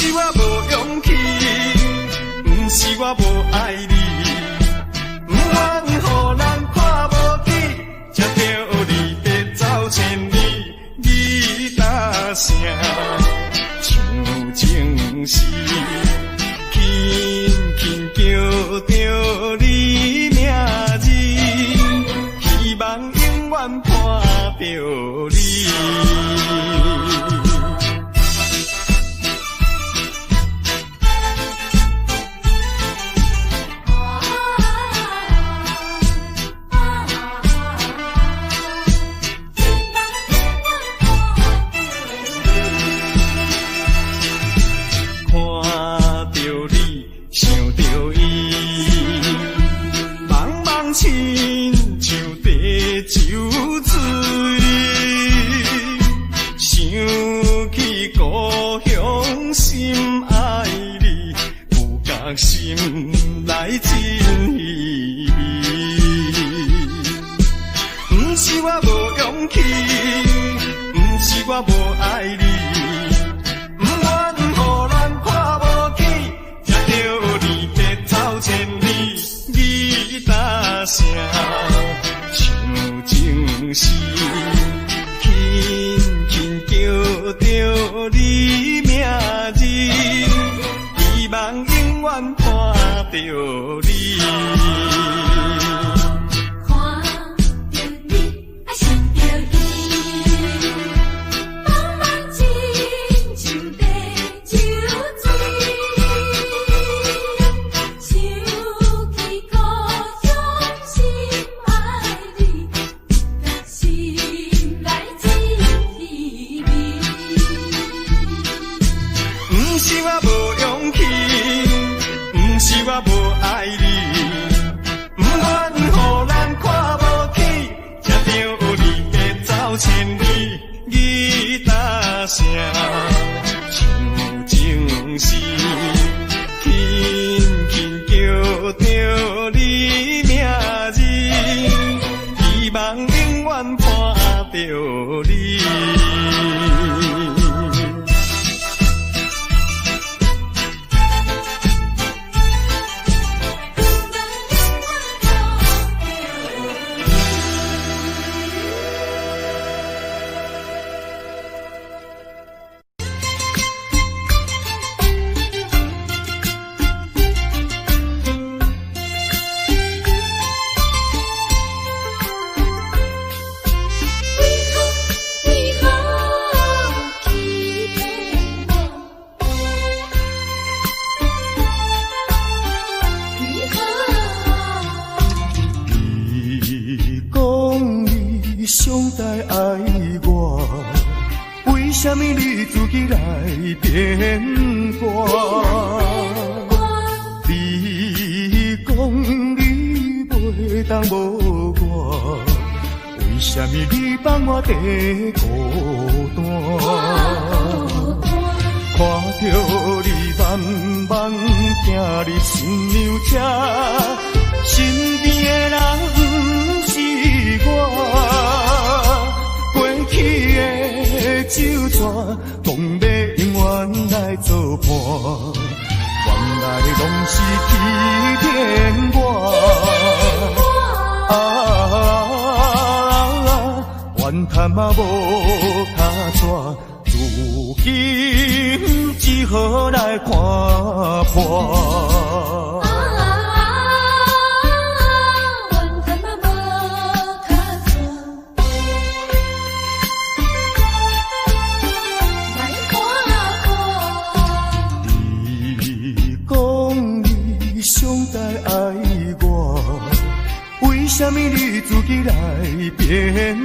是我无勇气，不是我无爱你，不愿予人看无起，才着你要走千里，你答声像情诗，轻轻叫着你名字，希望永远伴着你。心内真稀微，不是我无勇气，不是我无爱你，不愿予人看无起，才着你要走千里，你答声像情诗，轻轻叫着你名字，希望永远看着你。我无爱你，不愿予人看无起，才着你要走千里，你答声像情诗，轻轻叫着你名字，希望永远伴着你。为什么你自己来变卦？你讲你袂当无我，为什么你放我在孤单？看着你慢慢行入新娘车，身边的人不是我。过去的旧纸，讲要永远来作伴，原来拢是欺骗我。怨叹嘛无卡纸，如今只好来看破。为什么你自己来变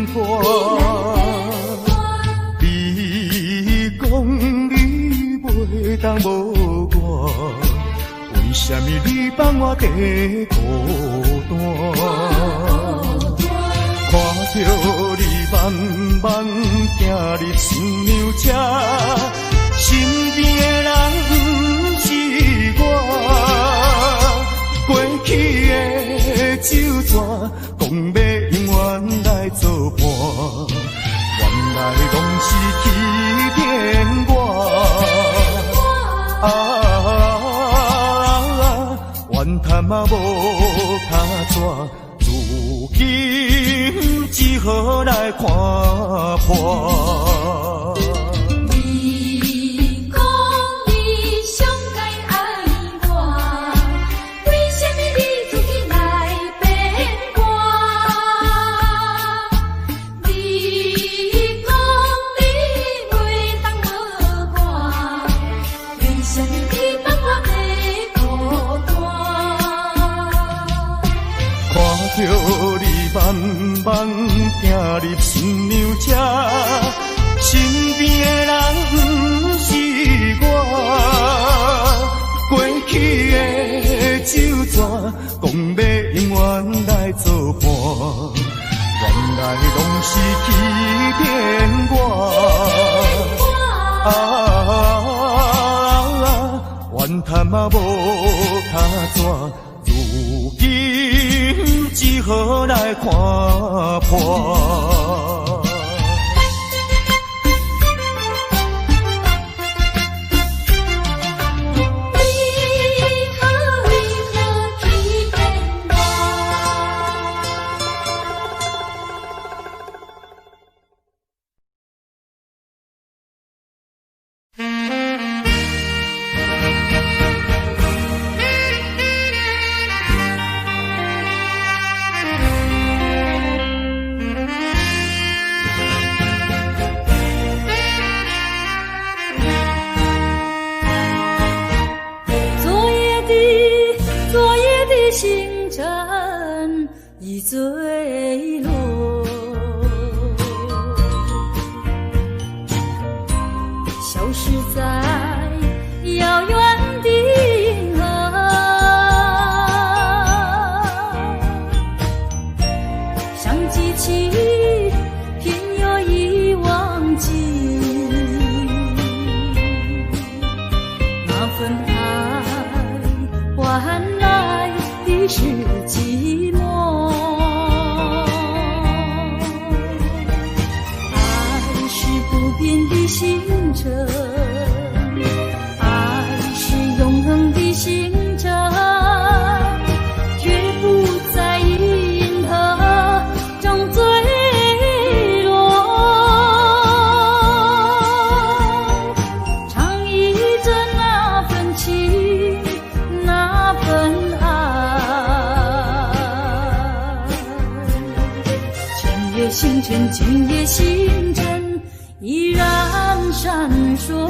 卦？你讲你袂当无我，为什么你放我在孤单？看着你慢慢行入新娘车，身边的人不是我。过去的旧纸，讲要永远来作伴，原来拢是欺骗我。看破。你讲你上该爱我，为什么你自己来变卦？你讲你袂当无我，为什么你放我在孤单？看着你慢慢行入新娘车，身边的人不是我，过去的酒泉讲要永远来作伴，原来拢是欺骗我。怨叹嘛无卡纸。如今只好来看破。星辰已坠落，消失在遥远的银河，像记起偏又已忘记那份爱换来的是寂寞，爱是不变的星辰，爱是永恒的星辰，绝不在银河中坠落，唱忆着那份情，那份星辰，今夜星辰依然闪烁。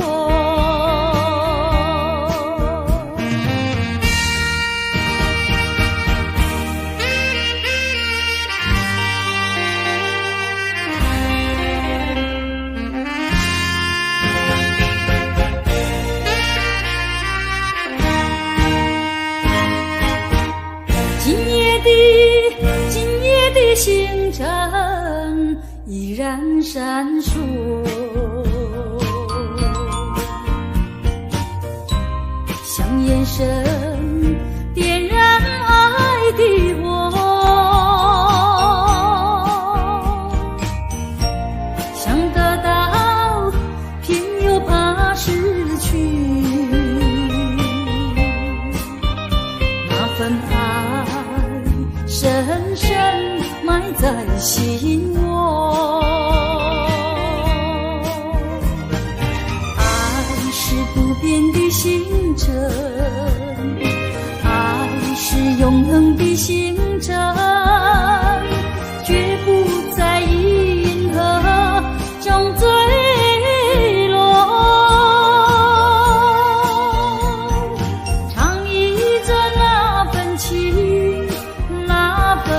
今夜的星辰依然闪烁，像眼神点燃爱的火，想得到偏又怕失去，那份爱深深埋在心窝，爱是不变的星辰，爱是永恒的星辰，绝不在银河中坠落，唱忆着那份情，那份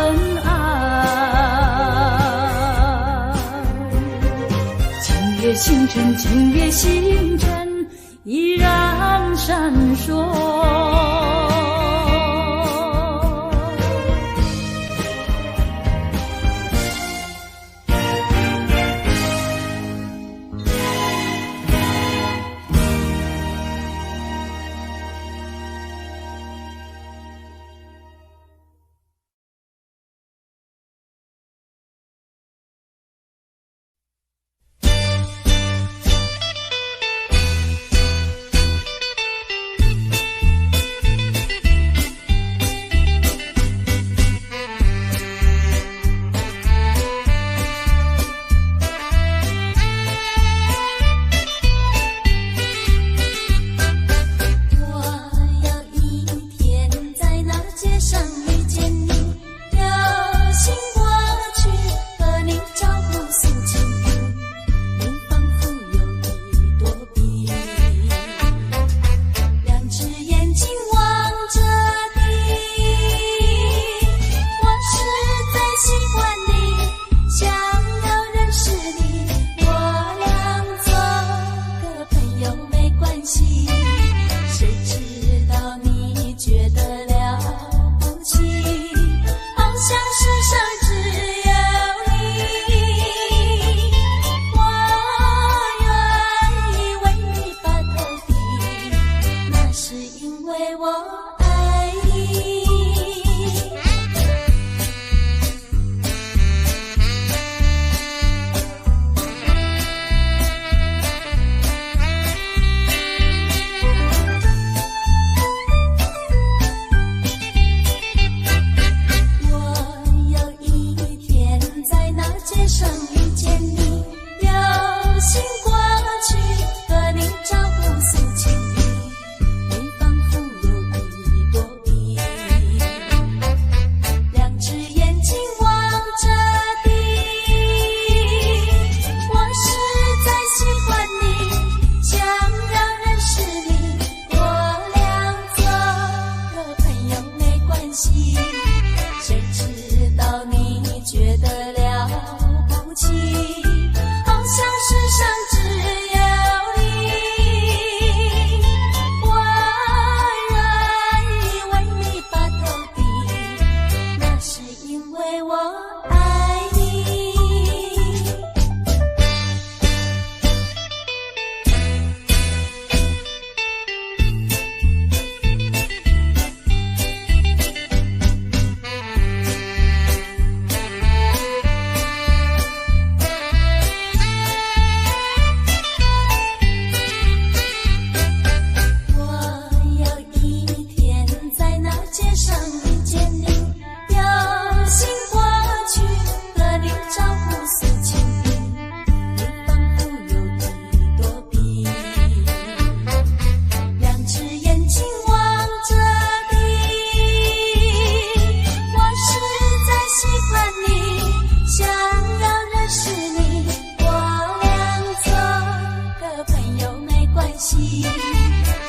星辰，今夜星辰依然闪烁。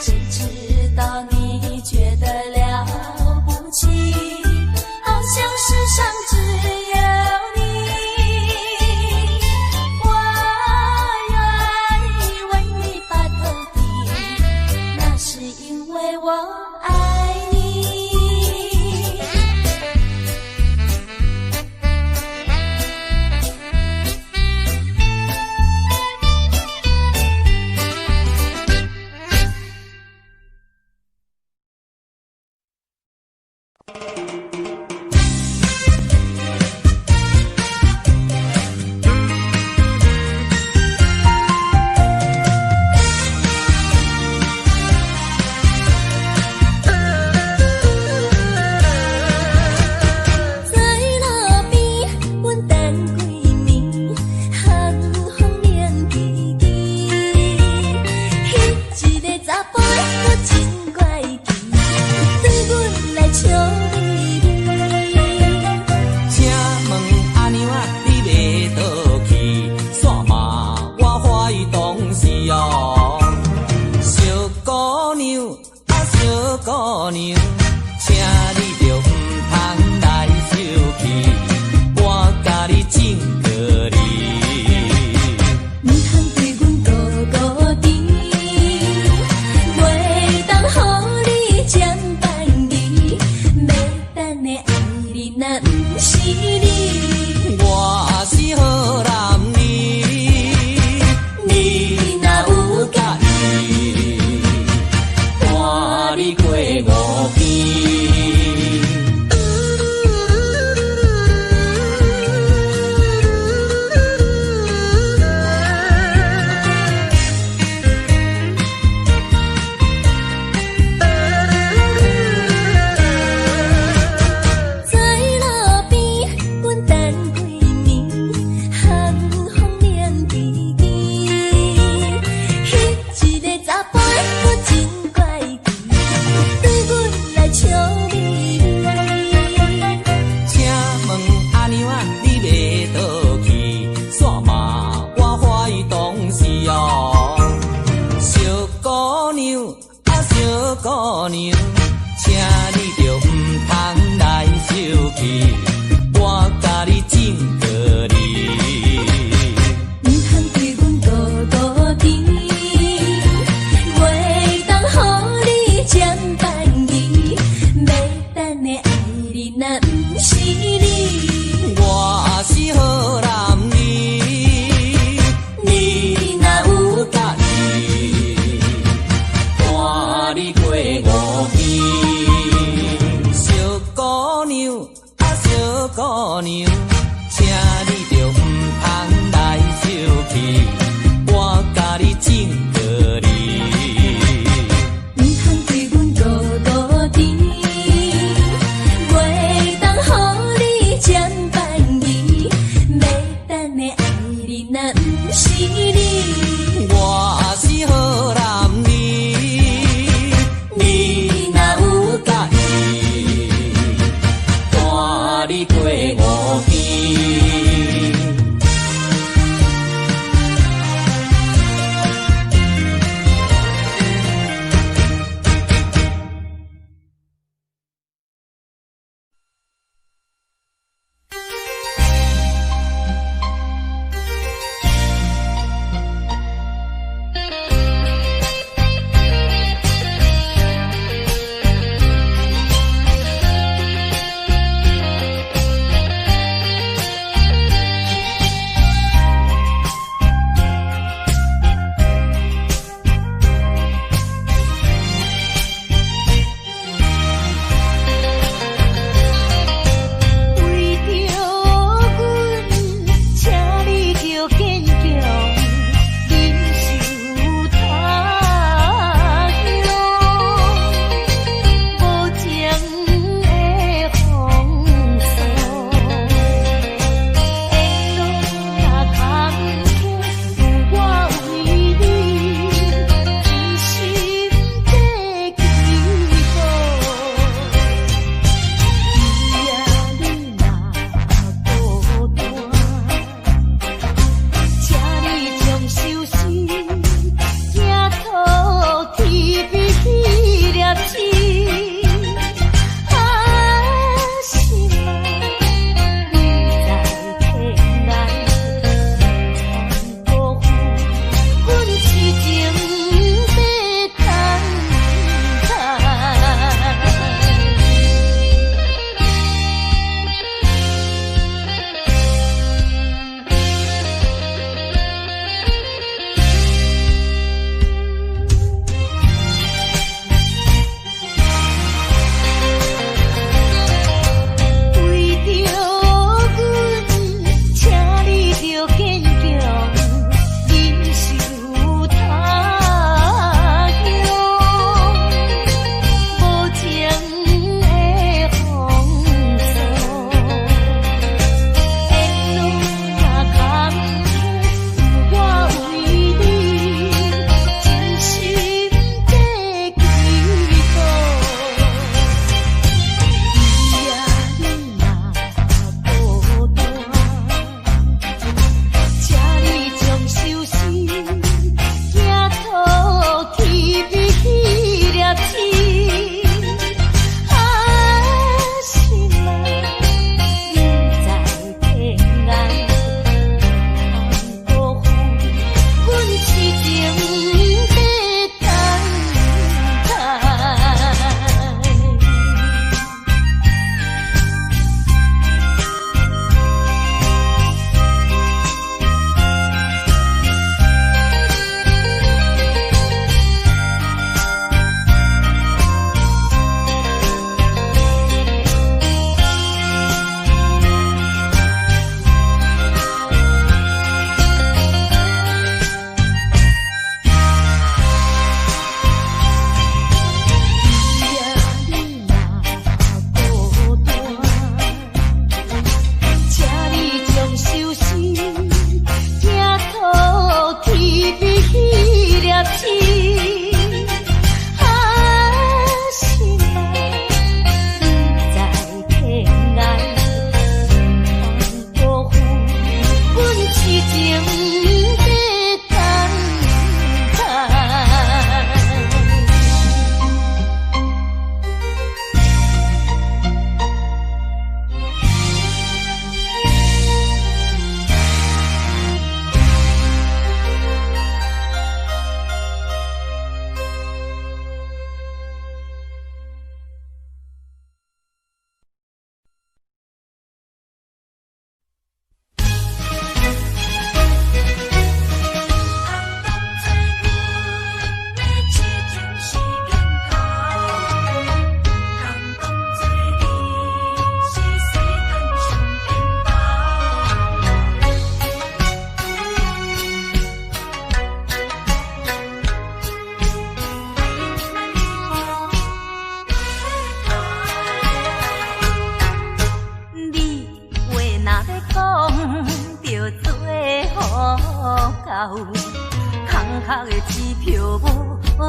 谁知道你觉得了不起，好像世上只有你。我愿意为你把头低，那是因为我爱你。姑娘，请你着唔通来生气，我甲你敬个礼。唔通对阮孤孤甜，袂当予你占便宜，要等的爱你若唔是你，我是好男儿，你若有介意，伴你过五边。姑娘，请你着唔通来生气，我甲你敬个礼。唔通对阮孤孤甜，袂当予你占便宜，要等的爱你若唔是你，我是好男儿，你若有介意，伴你过五边。小姑娘，小姑娘，请你着唔通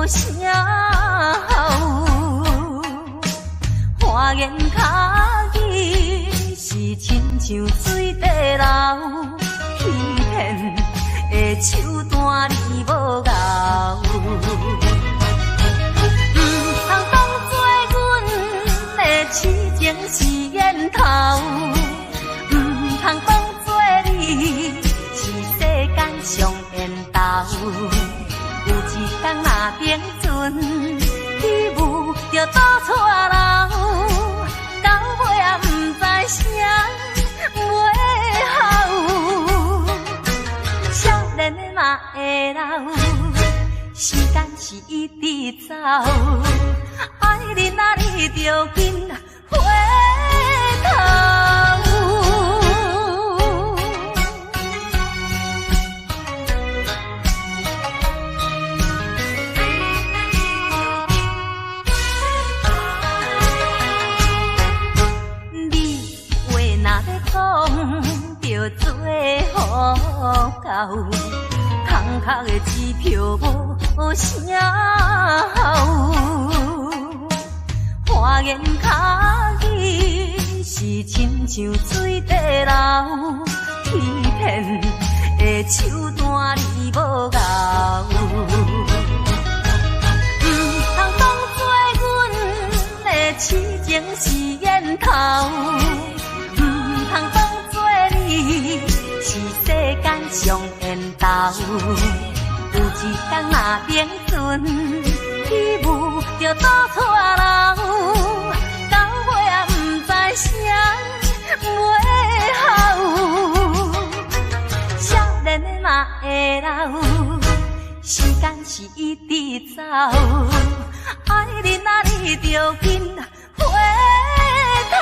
声吼，花言巧语是亲像水地流，欺骗的手段你无咬。通当作阮的痴情是烟头，通当作你是世间上缘投。有一天若平阵，起舞就倒错楼，到尾也不知啥袂好。少年的嘛会老，时间是一直走，爱你啊你着紧回头。着做好到，空壳的支票无声吼，花言巧语是亲像水地流，欺骗的手段你无咬。通当作阮的痴情是烟头，通当你是世间上缘投，有一天若平阵，起舞就倒错楼，到尾也不知啥袂好。少年的嘛会老，时间是一直走，爱你啊你着紧回头。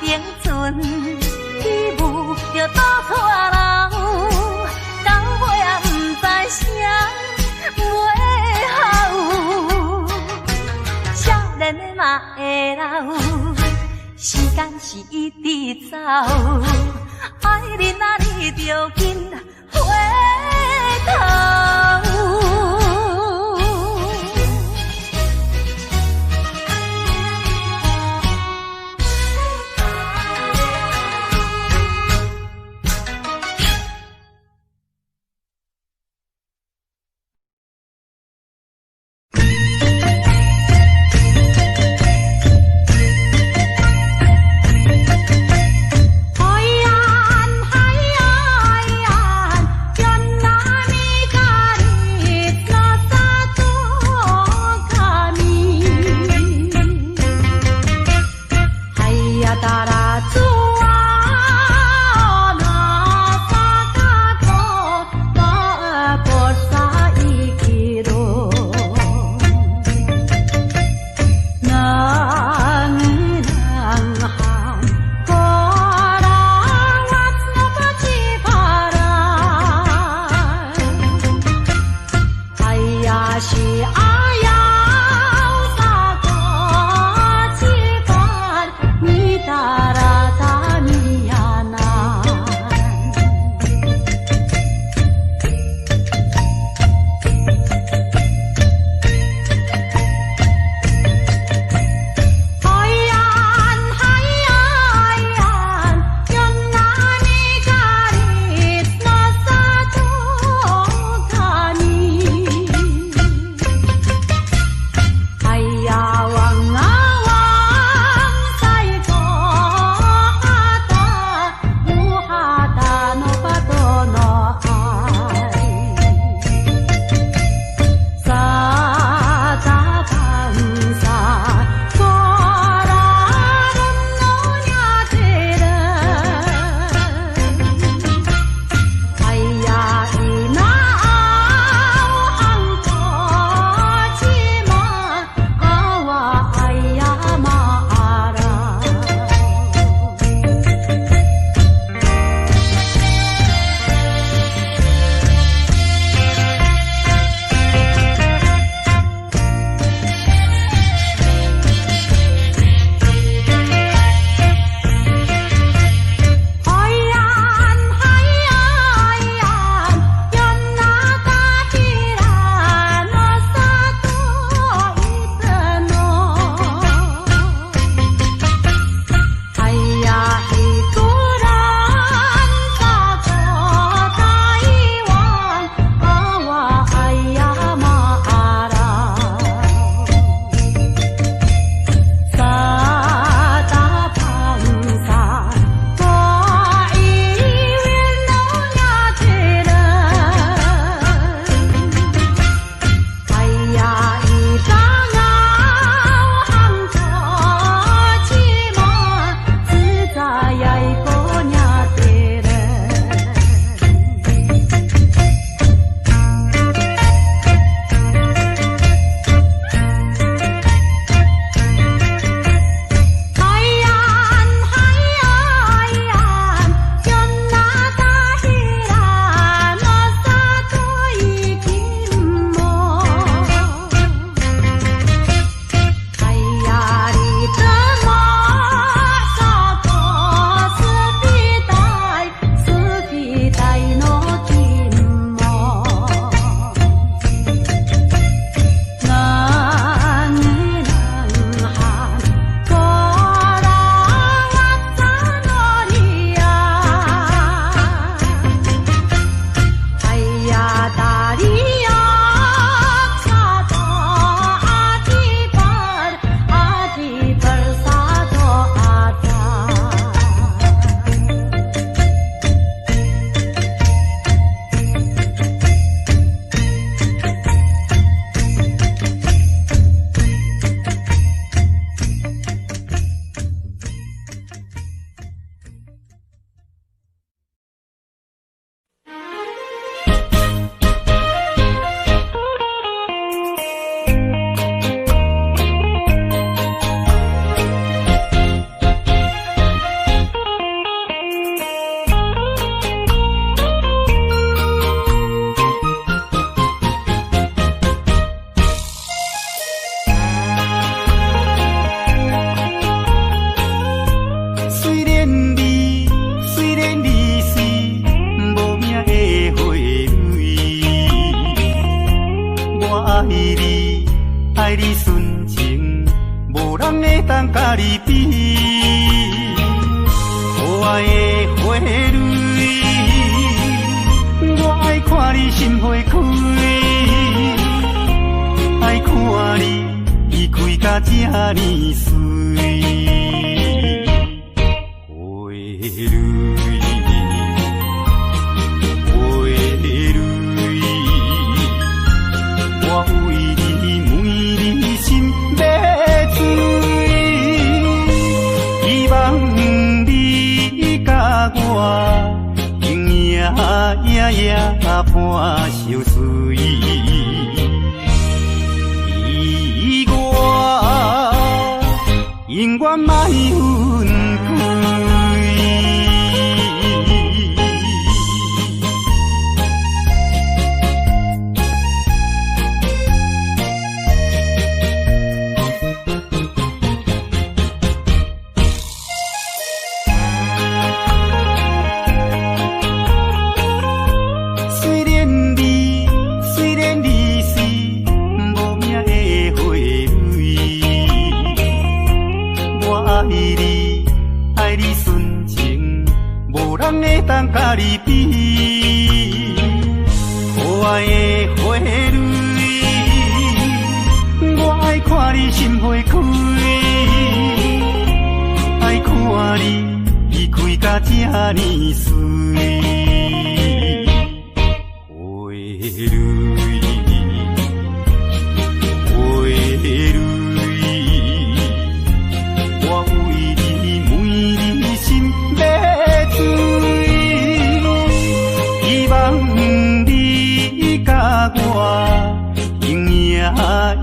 平阵起舞就倒错楼，到尾也不知啥袂好。少年的嘛会老，时间是一直走，爱你啊你着紧回头。海岸，原来你泪，我爱看你心花开，爱看你开甲这呢水，花泪。我为你每日心要醉，希望你甲我永夜夜夜伴相随，意我永远莫分开。当甲你比，可爱的花蕊，我爱看你心花开，爱看你开甲这呢水，花蕊，花蕊，我为你每日心要醉。希望你甲我永夜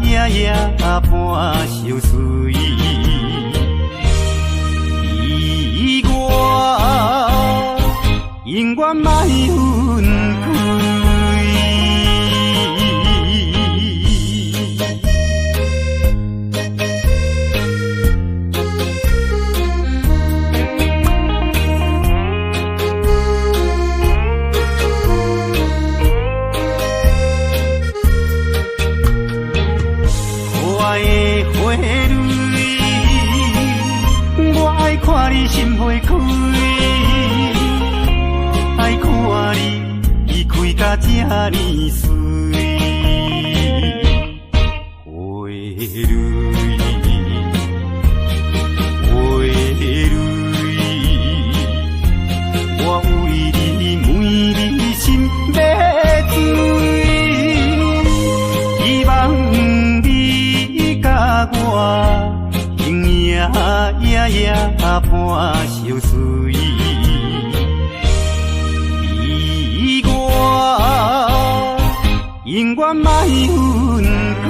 夜夜伴相随，意我永远莫分开。看你心花开，爱看你开甲这呢水，花蕊，花蕊，我为你每日心要醉，希望你甲我永夜夜夜伴相随，意我永远莫分开。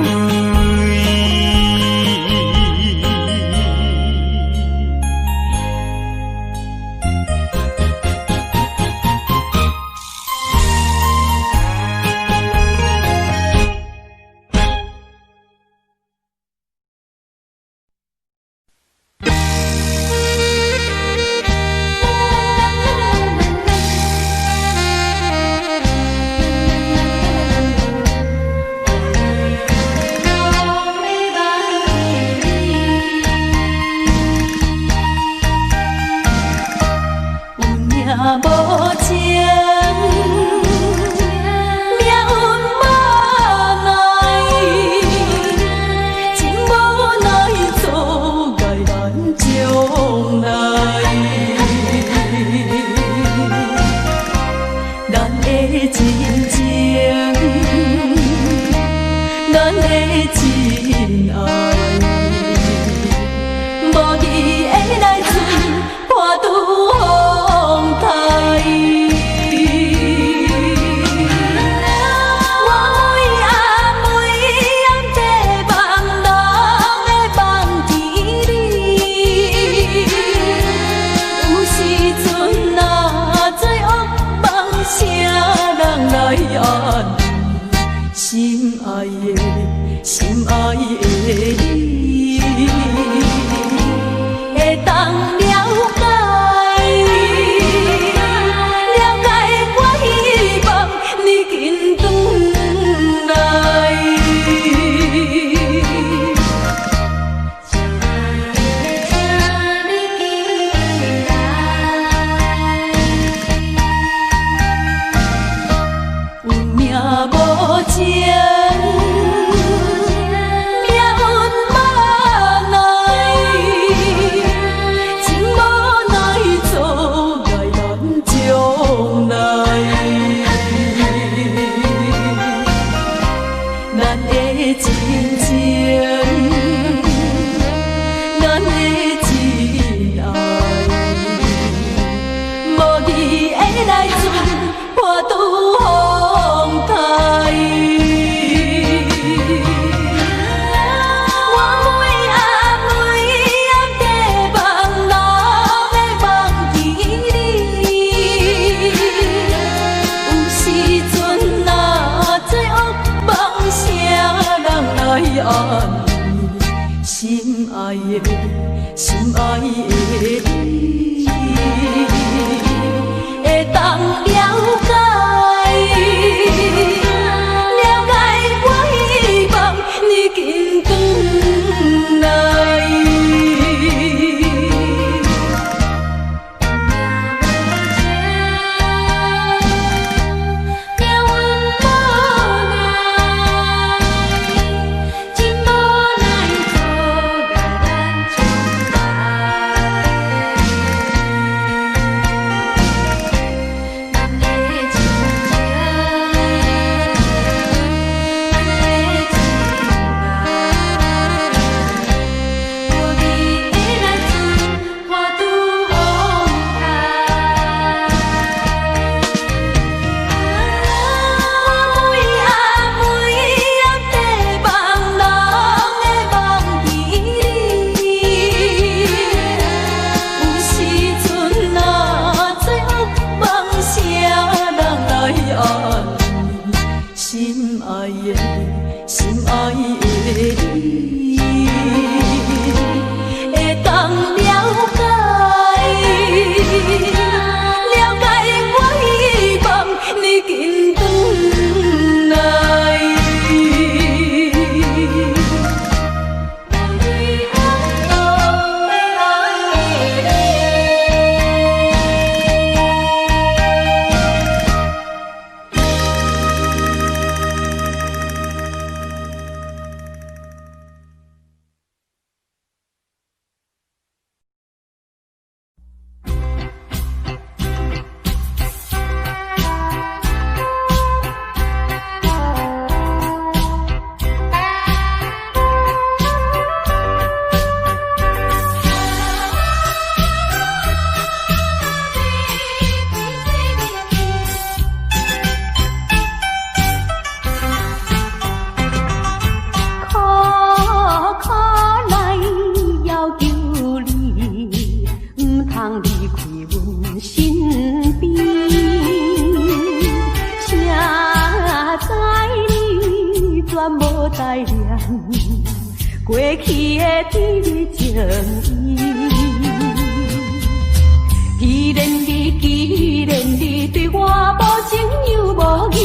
开阮身边，谁知你全无待念，过去的甜蜜情意。既然你对我无情又无义，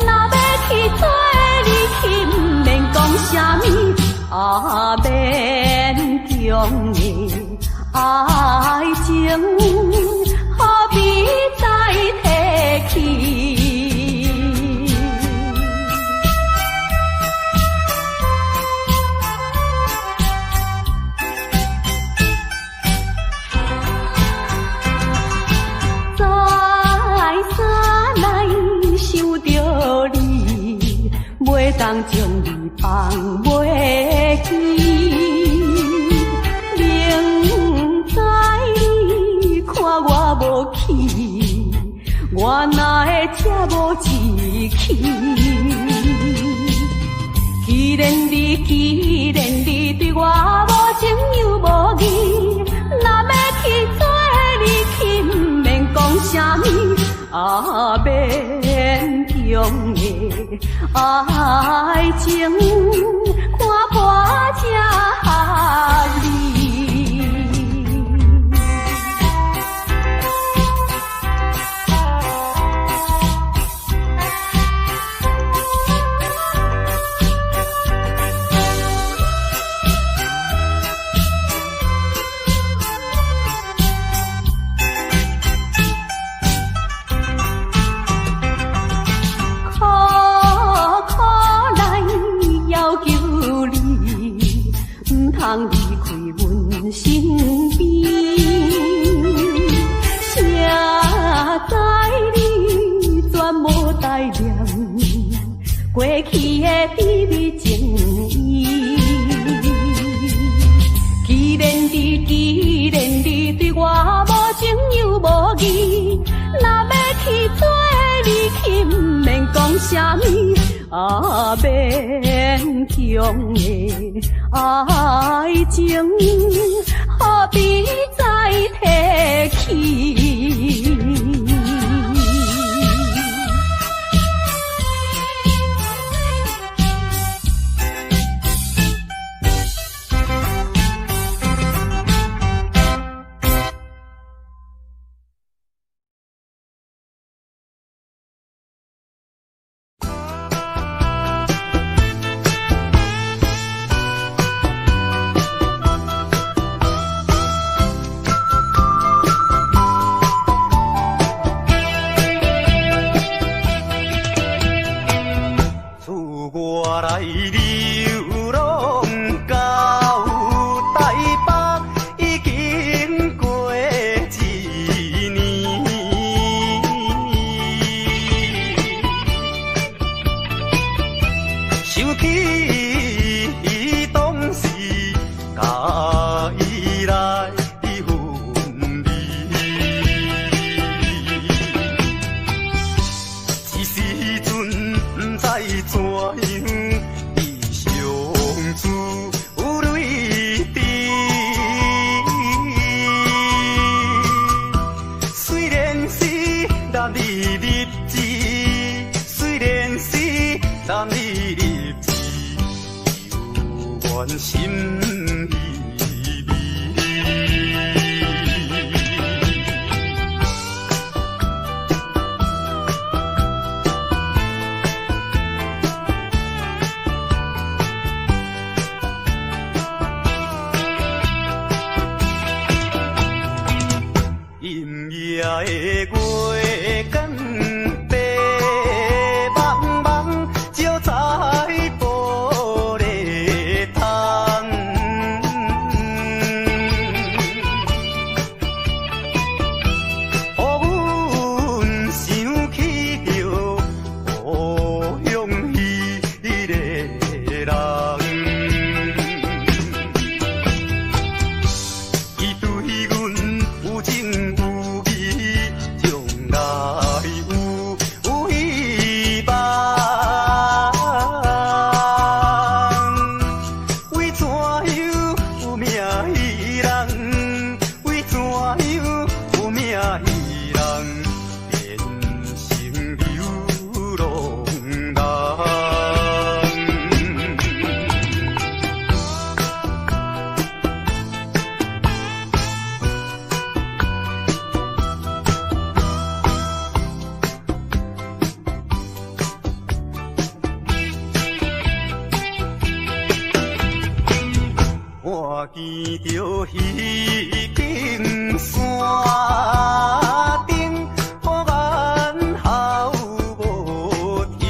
若要去做你去，不免讲啥物，免强的爱情，何必再提起？袂当将你放袂记，明知你看我无气，我哪会这无志气？既然你对我无情又无义，若要去做你去，不免讲啥物，免强的爱情，看破才合理。通离开阮身边，谁知你全无待念，过去的甜蜜情意。既然你对我无情又无义，若要去做你去，不免讲啥物，免强的爱情，何必再提起？我来流浪到台北，已经过一年。想起当时甲伊来分离，一时阵不知怎样。有泪滴，虽然是男儿日子，虽然是男儿日子，有怨心依偎。阴夜的月光白茫茫，照在玻璃窗，予阮想起着故乡迄个人。伊对阮有情有义，将着彼边山顶，呼眼号无停。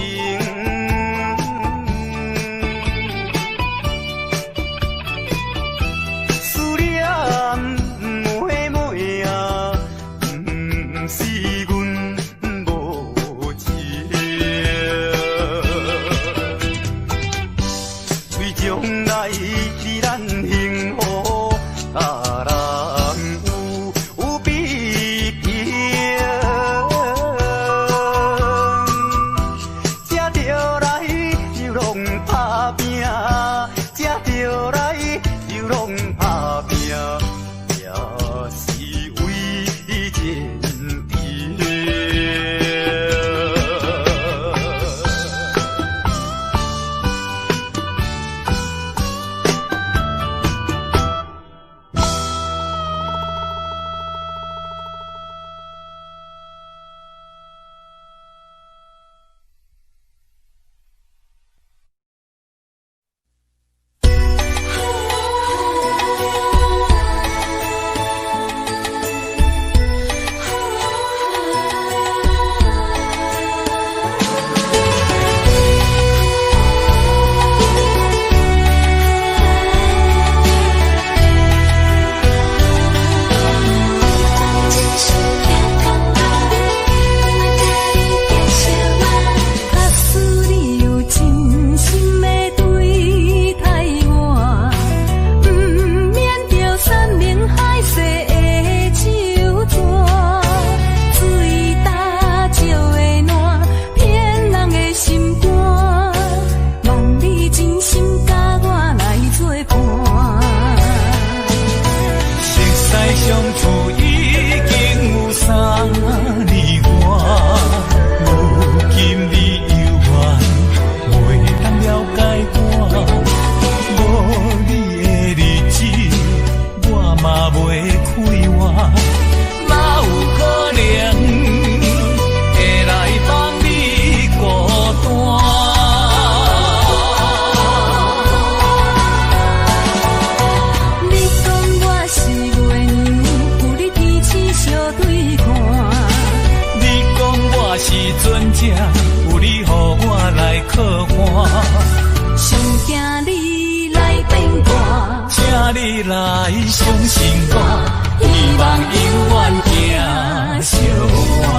思念每每啊，不是阮无情，为将来是咱幸福，啊人有比拼，才着来又拢打拼，才着来又拢打拼，也是为前程。有你予我来靠岸，上惊你来变卦，请你来相信我，希望永远行相伴。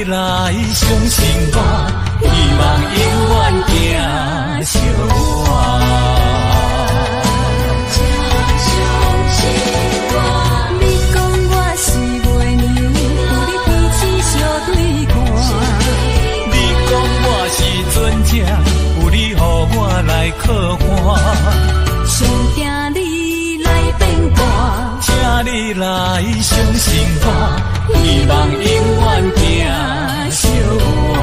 来相信我，希望永远行相伴。你讲我是月娘，有你彼此相对看。你讲我是船只，有你予我来靠岸。上惊你来变卦，请你来相信我，希望永远行相伴。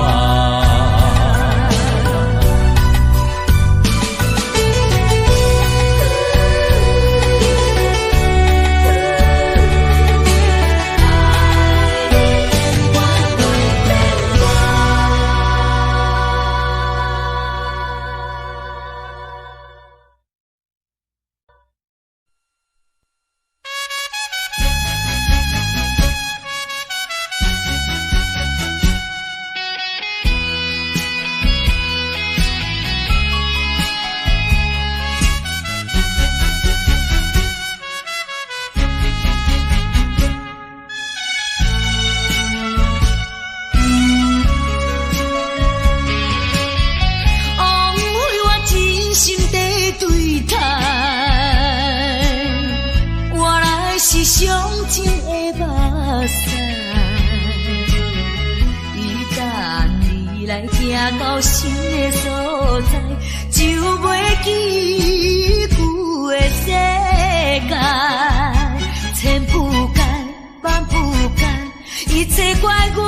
行到新的所在，就袂记旧的世界。千不改，万不改，一切怪我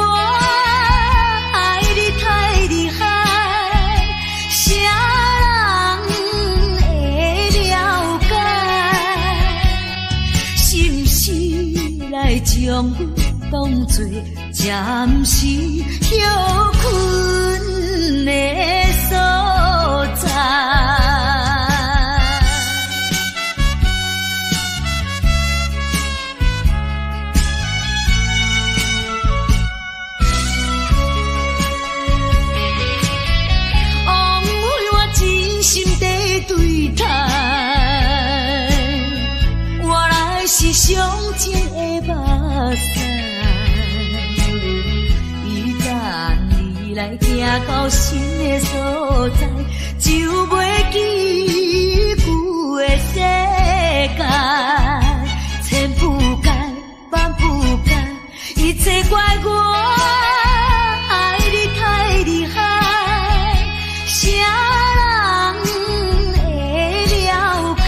爱你太厉害，啥人会了解？是不是来将我当作暂时休困的所在？枉费我真心地对待，原来是上情的目屎。来行到新的所在，就袂记旧的世界。千不改，万不改，一切怪我爱你太厉害，啥人会了解？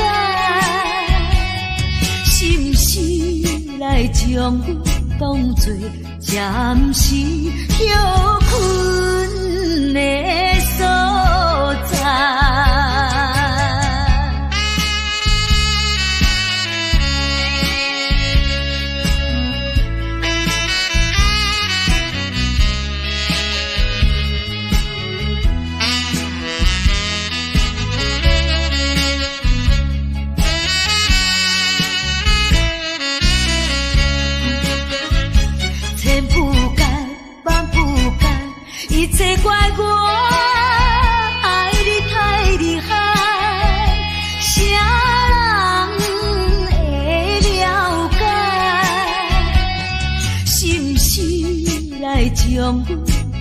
是不是来将我当作暂时休困的所在？千不改，万不改，一切怪我爱你太厉害，啥人会了解？是不是来将我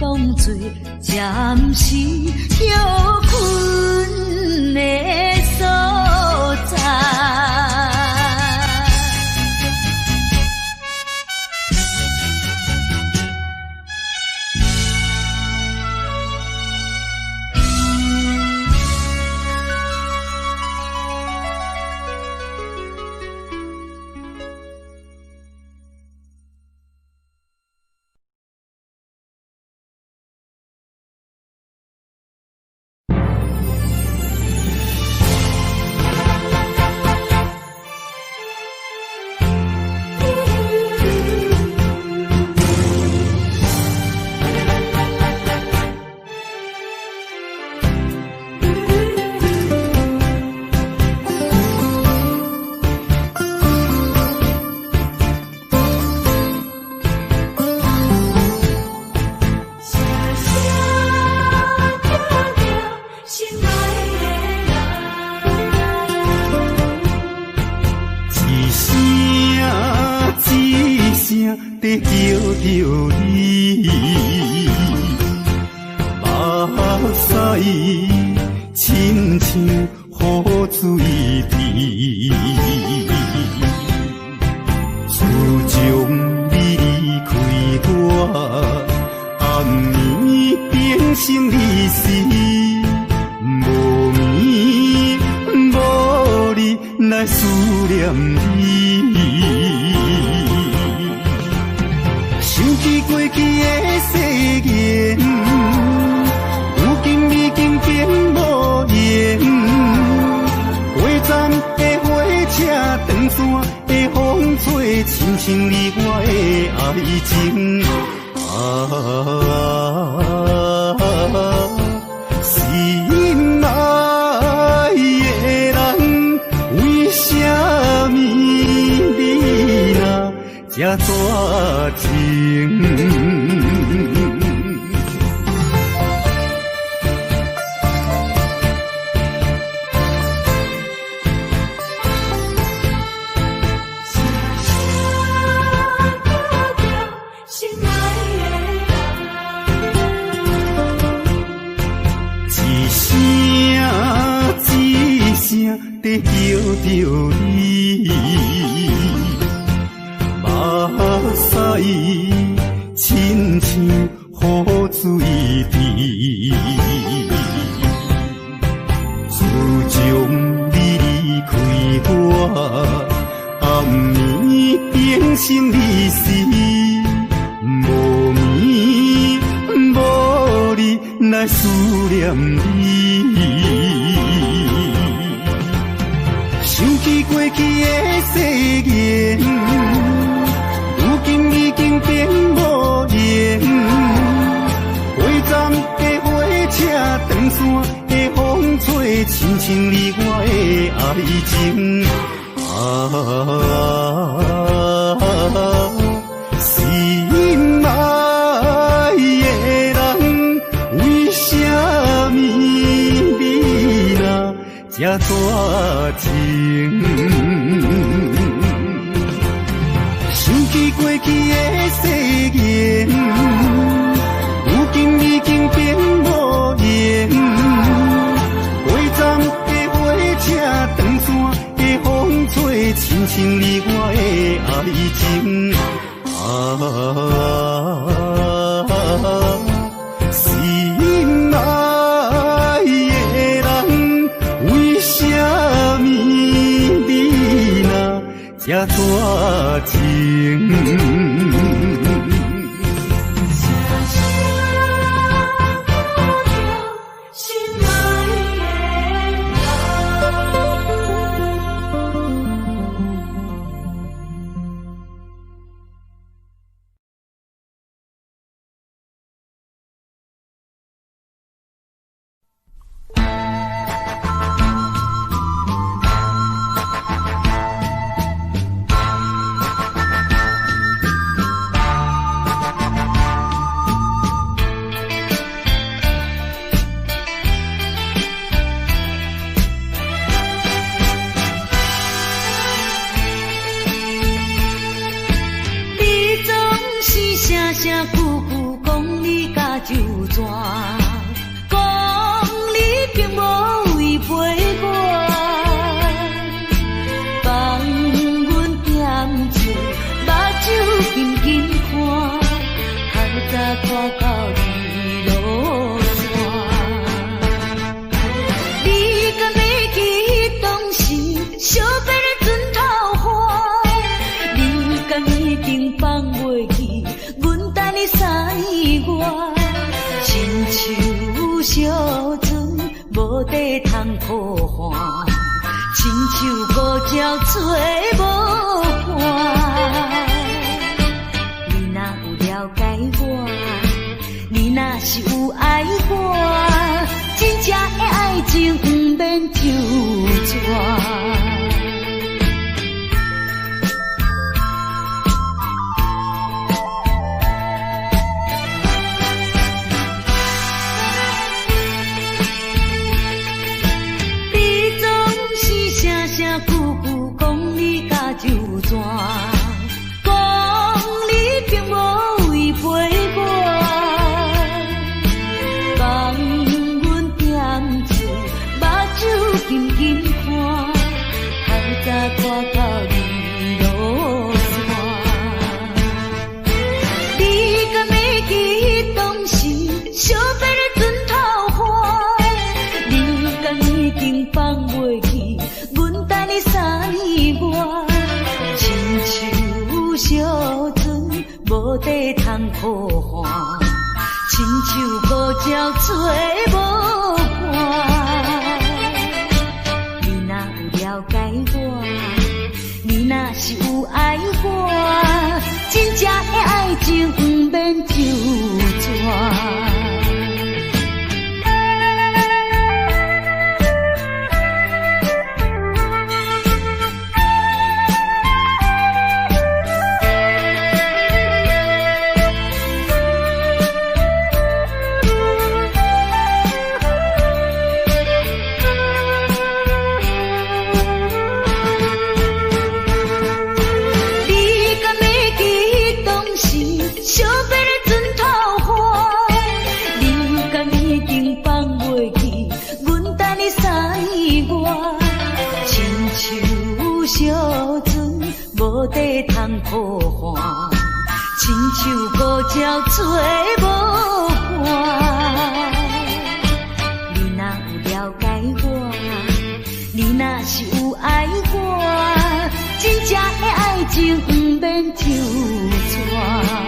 当作暂时休困的所在？在叫着你，目屎亲像雨水滴，自从你离开我，暗暝变成离死，无眠无日来思念你。想起过去的誓言，如今已经变无言。火站的火车，长线的风吹，亲像你我的爱情。心爱的人，为什么你若这大情？在叫着你，目屎亲像雨水滴，自从你离开我，暗暝变成你死，无眠无日来思念你。想起过去的誓言，如今已经变无言。火站的火车，长线的风吹，亲像你我的爱情。心爱的人，为什么你若这大情？想起过去的誓言，如今已经变无言。火站的火车，长线的风吹，亲像你我的爱情。心爱的人，为什么你若这大情？情不免纠缠。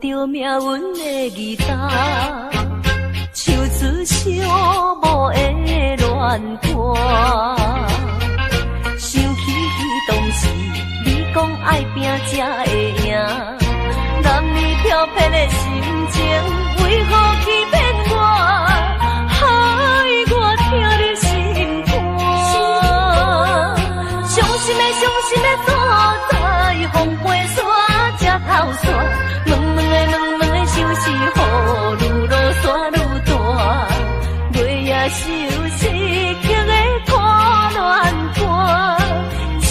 着命运的义答，唱出寂寞的恋歌。想起当时你讲爱拼才会赢，男女飘撇的心情，为何欺骗我，害我听你心肝？伤心的所在，风飞沙才透煞，软软的相思，雨愈落山愈大，月夜愁思曲的拖乱歌，唱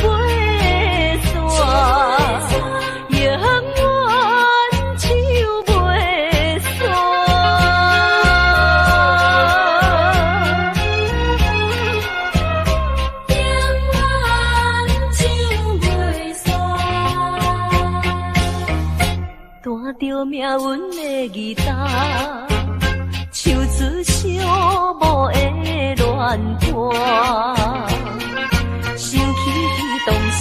袂煞，永远唱袂弹着命运的义答，唱出寂寞的恋歌。想起当时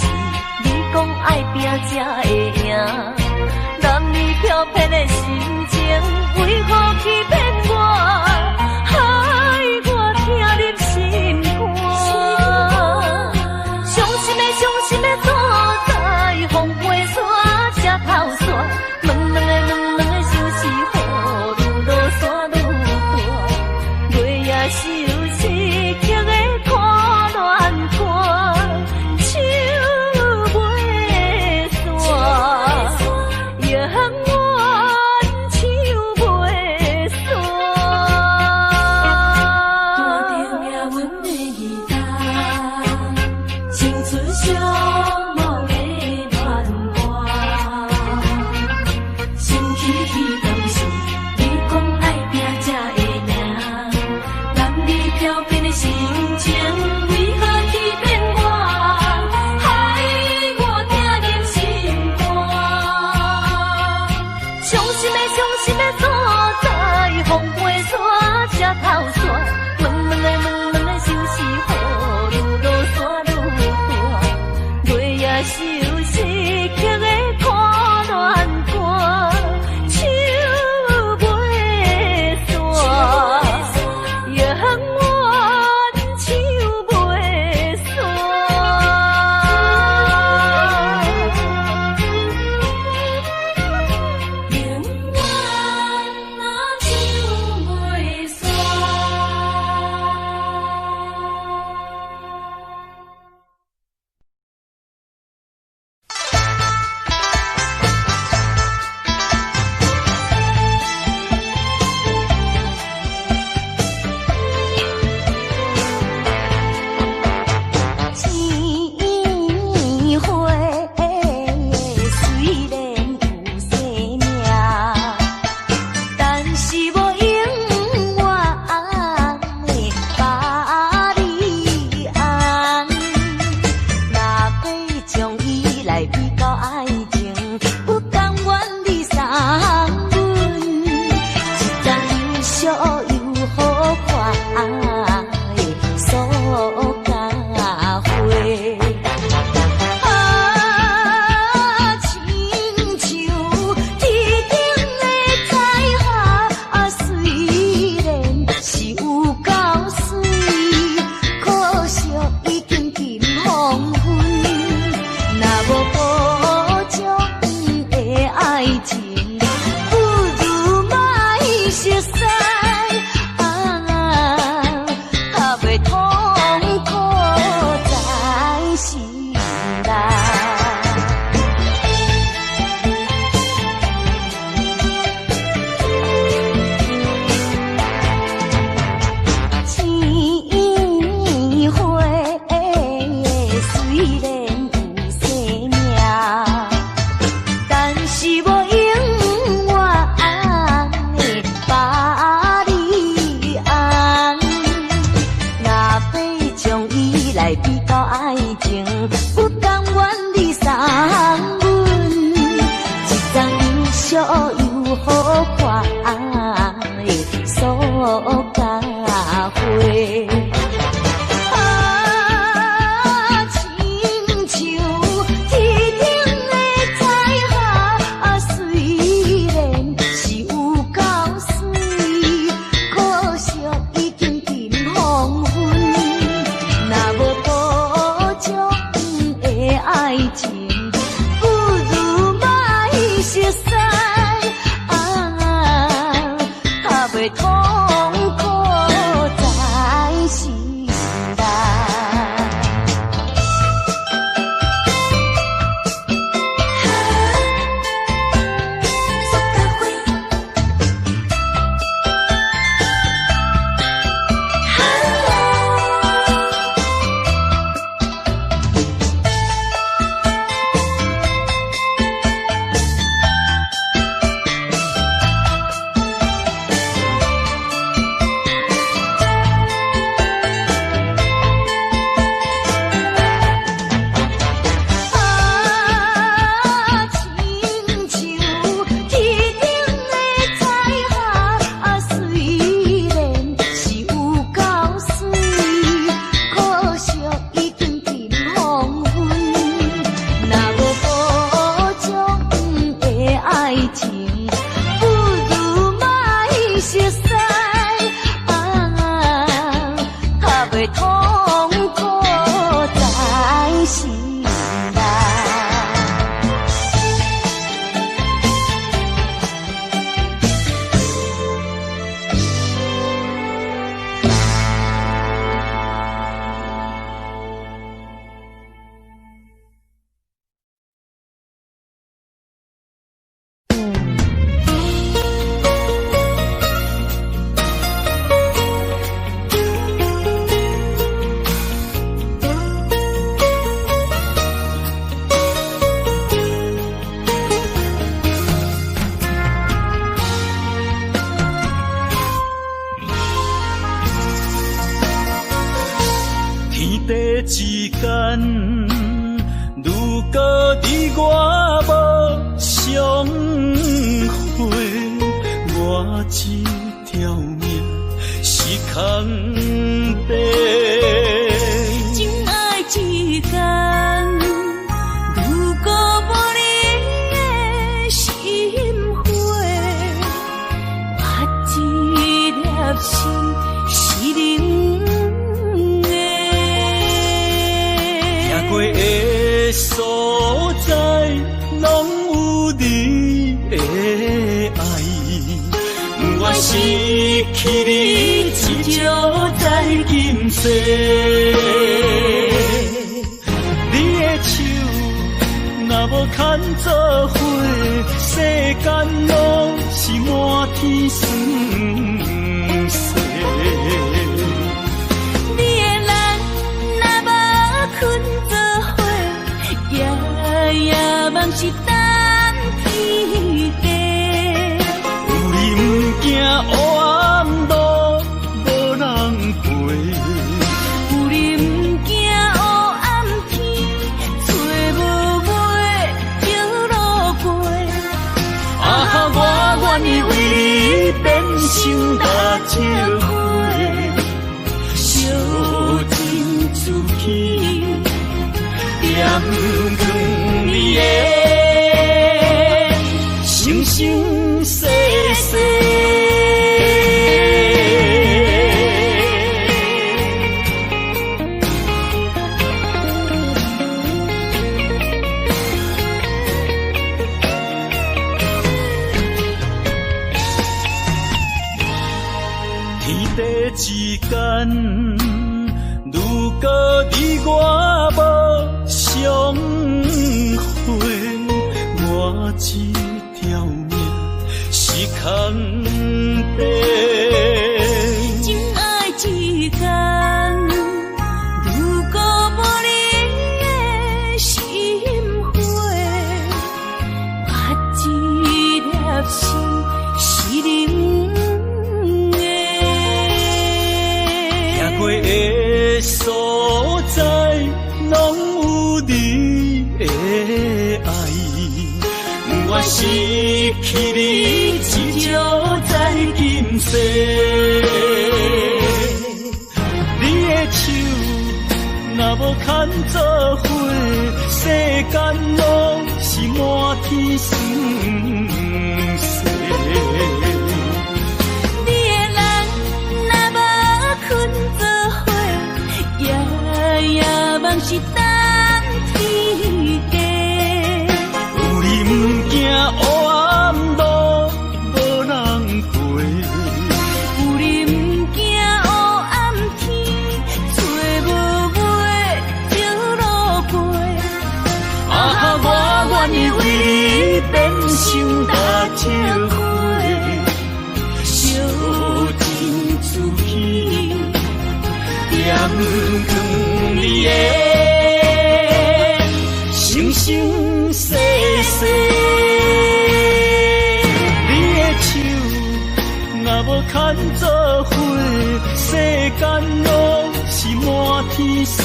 你讲爱拼才会赢，男女飘撇的心情，为何欺骗我，害我听入心肝？伤心的所在，风飞沙才透煞。愁思曲的拖乱歌，唱袂煞，永远唱袂煞。看着命运的义答，唱出寂寞的恋歌。想起当时你讲爱拼才会飘变的心情，为何欺骗我，害我听入心肝？伤心的所在，风飞沙才透煞，软的相思，雨愈落山愈大，月夜愁思曲的拖乱歌，唱袂煞。如果你我无相会，我这条命是空白。情爱之间，如果无你的心花，我这粒心是冷的。行过的所在，拢有你的爱，我失去你，只少在今世。你的手若无牵做伙，世间拢是满天酸涩。你的人若无困做伙，夜梦是等天地。有你不惊黑暗路无人陪，有你不惊黑暗天，找无尾就路过。我愿意为你变成大石花，烧尽自己，点光你的生生世世。天地之间，如果你我无相会，我这条命是空白。情爱之间，如果无你的心花，我这粒心是冷的。行过的所在，拢有你的爱，我失去你，只少在今世。你的手若无牵做伙，世间拢是满天酸涩。你的人若无困做伙，夜梦是等天地。有你不惊黑暗路无人陪，有你不惊黑暗天，找无尾就路过。我愿意为你变成大石花，烧尽自己，点光你的生生世世。你的手若无牵做伙，世间拢是满天酸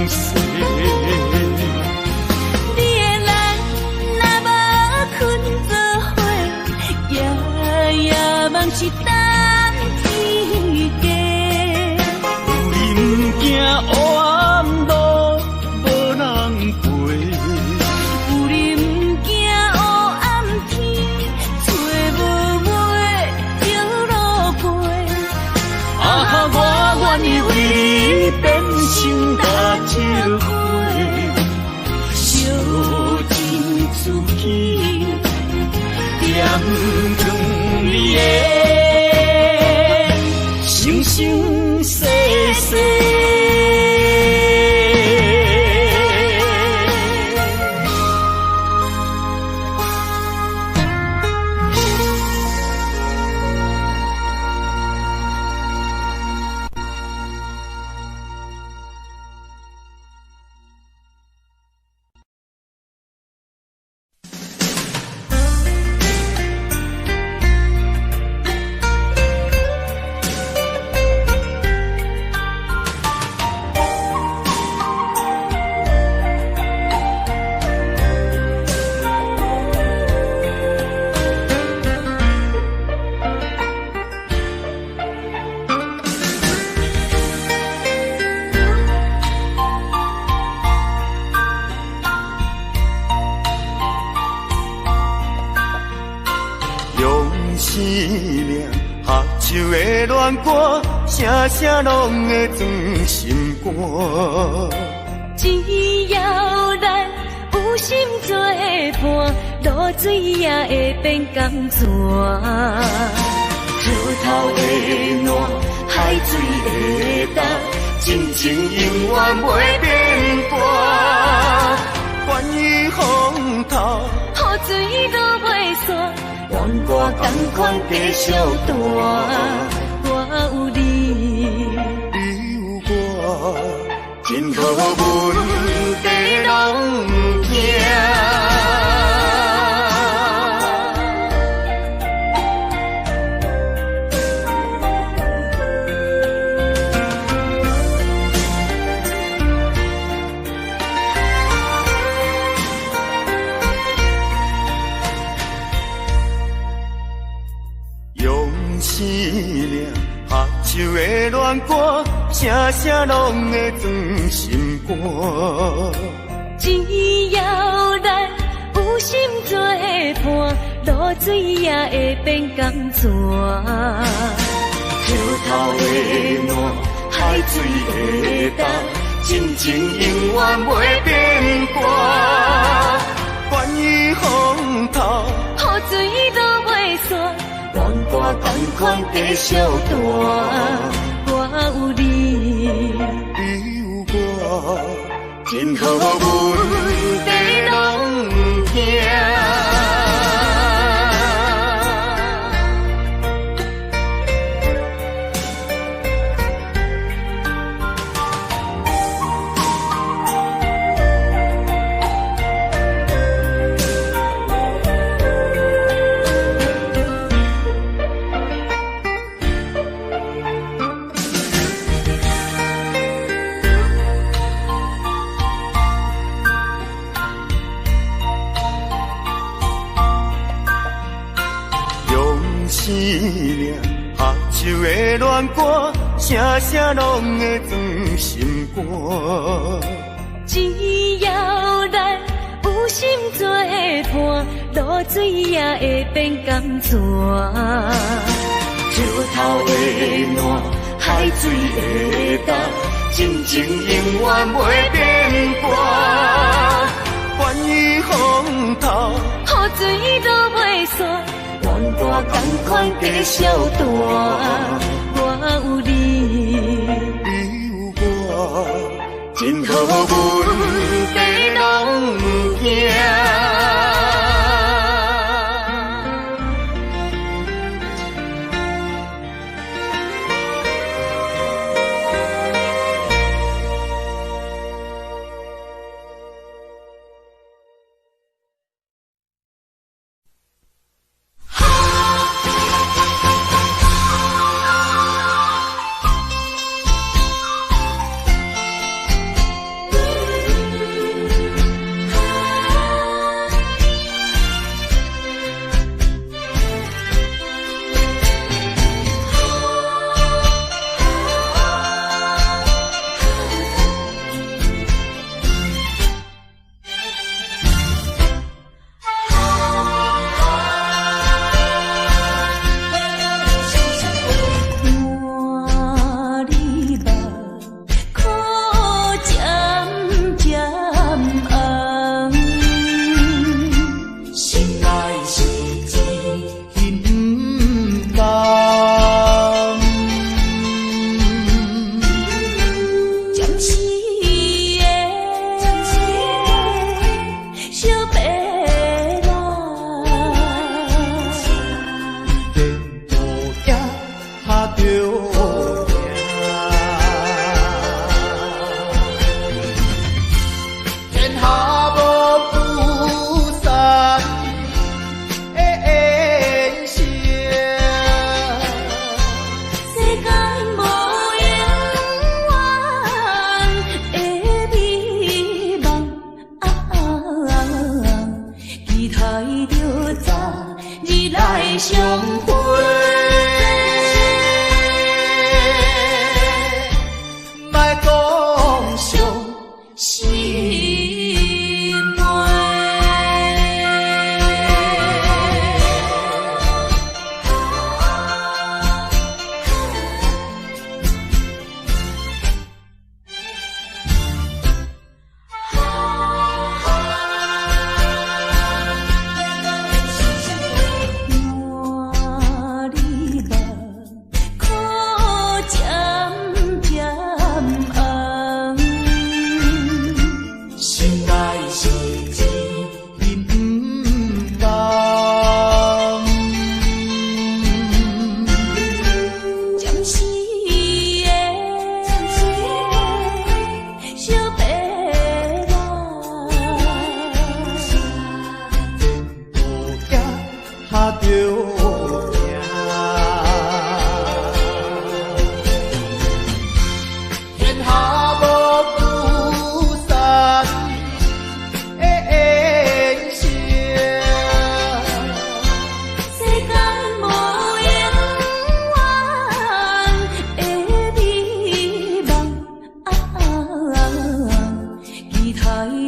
涩。你的人若无困做伙，夜梦是等天地。有你不惊黑暗路无人陪，有你不惊黑暗天，找无尾就路过。我愿意为你变成念，合唱的恋歌，声声拢会装心肝。只要咱有心作伴，露水也会变甘泉。石头的烂，海水的干，真情永远袂变卦。关于风头，雨水都袂散，愿我同款继续大。我有你，你有我，真好阮地拢行。思念，合唱的恋歌，声声拢会装心肝。只要咱有心作伴，露水也会变甘泉。石头的烂，海水的干，真情永远袂变卦。关于风头，雨水都袂散，愿我同款继续大。我有你，你有我，真好阮地拢行。思念，合唱的恋歌，声声拢会装心肝。只要咱有心作伴，露水也会变甘泉。石头的烂，海水的干，真情永远袂变卦。关于风头，雨水都袂散，愿我同款继续大。我有你，你有我，真好阮地拢行。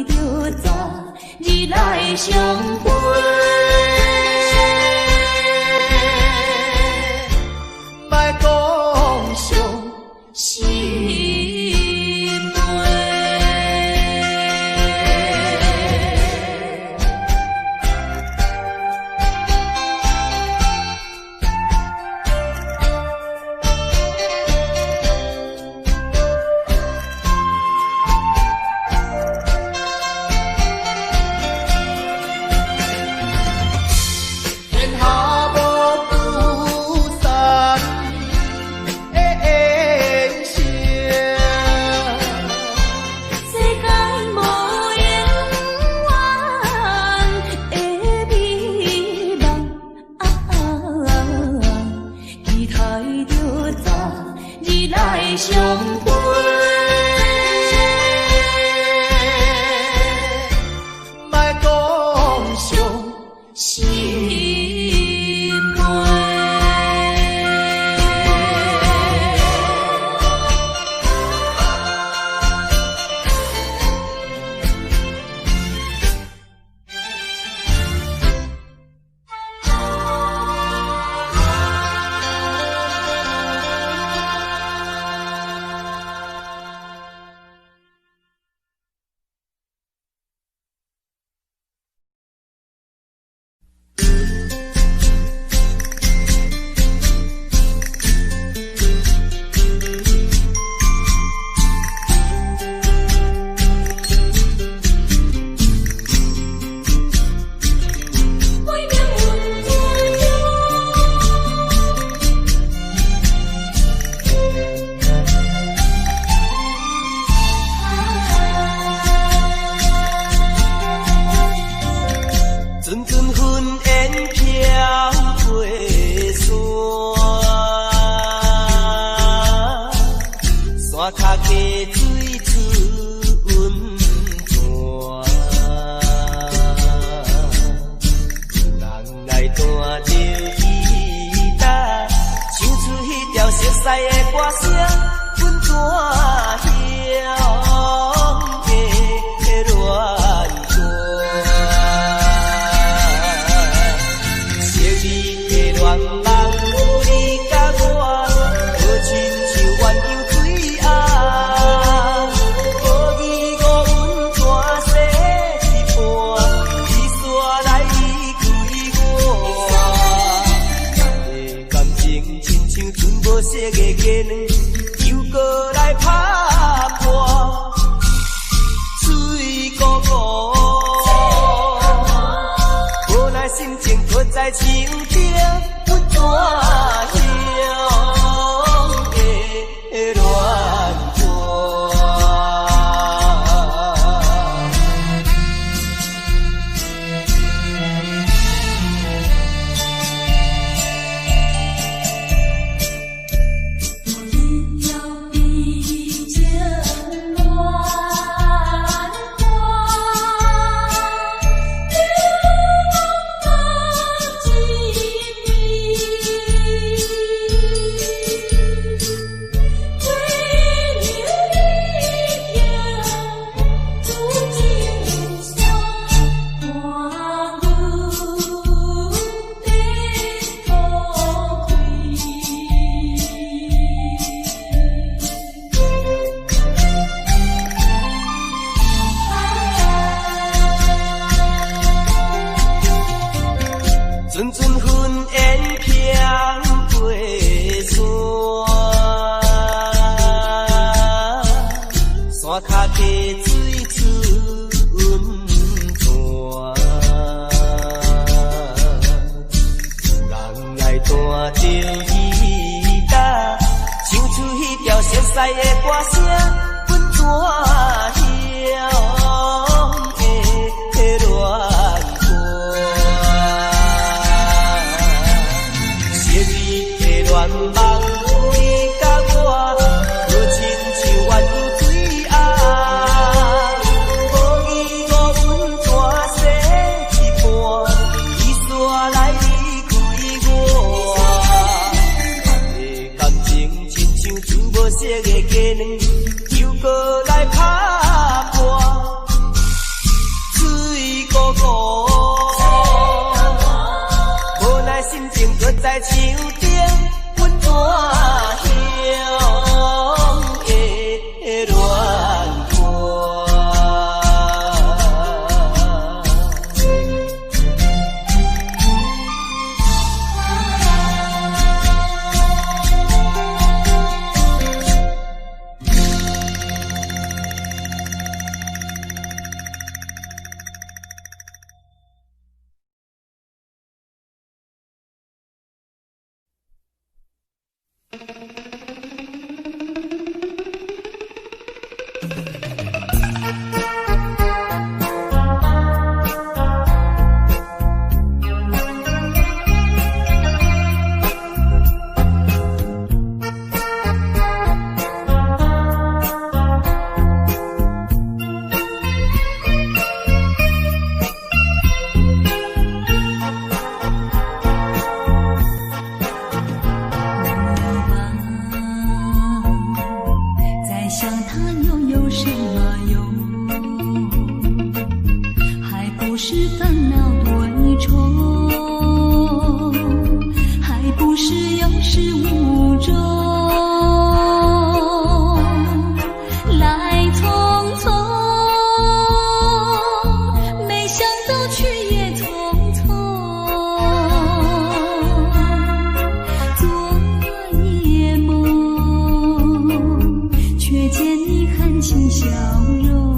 着昨日来相会。莫讲伤心相会，莫讲伤心悲。是烦恼多愁，还不是有始无终。来匆匆，没想到去也匆匆。昨夜梦，却见你含情笑容。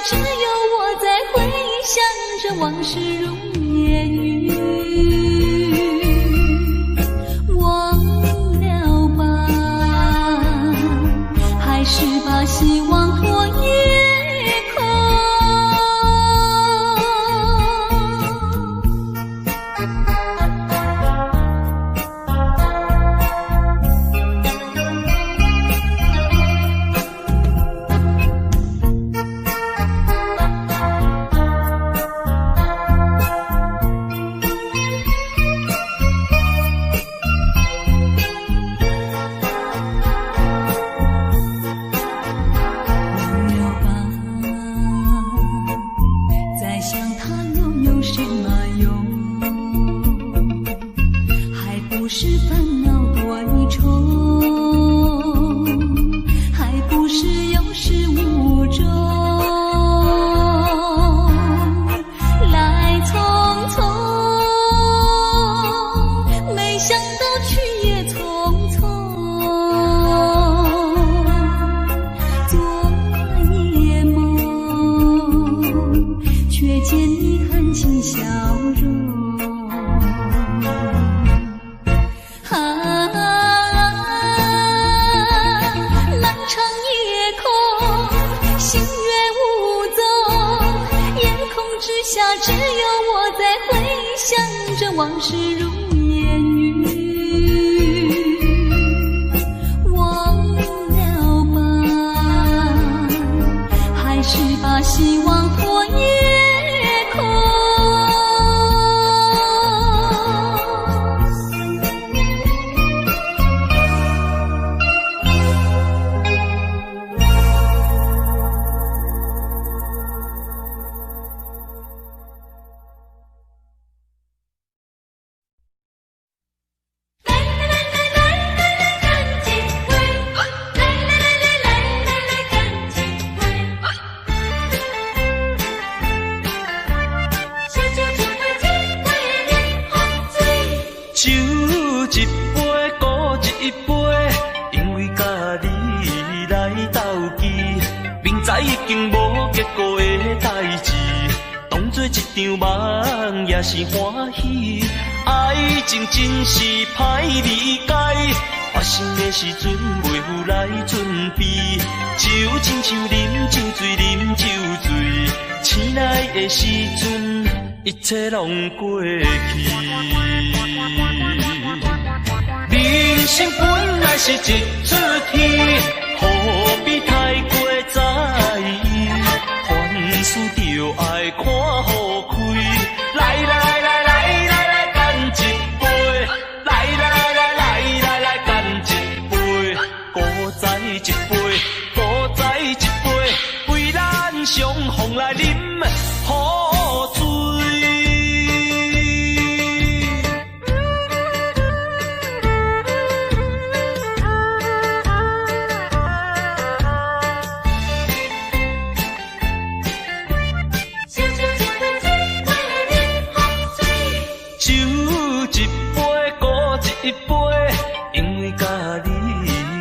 只有我在回想着往事如烟云，忘了吧，还是把希望托夜空。只有我在回想着往事如烟云，忘了吧，还是把希望托夜空。也是欢喜，爱情真是歹理解。发生的时阵袂有来准备，就亲像啉酒醉，啉酒醉。醒来的时阵，一切拢过去。人生本来是一出戏，何必太过在意？凡事就爱看好开。来来来来来来干一杯，来来来来来来干一杯，再再一杯，再再一杯，为咱相逢来饮好醉。一杯，因为甲你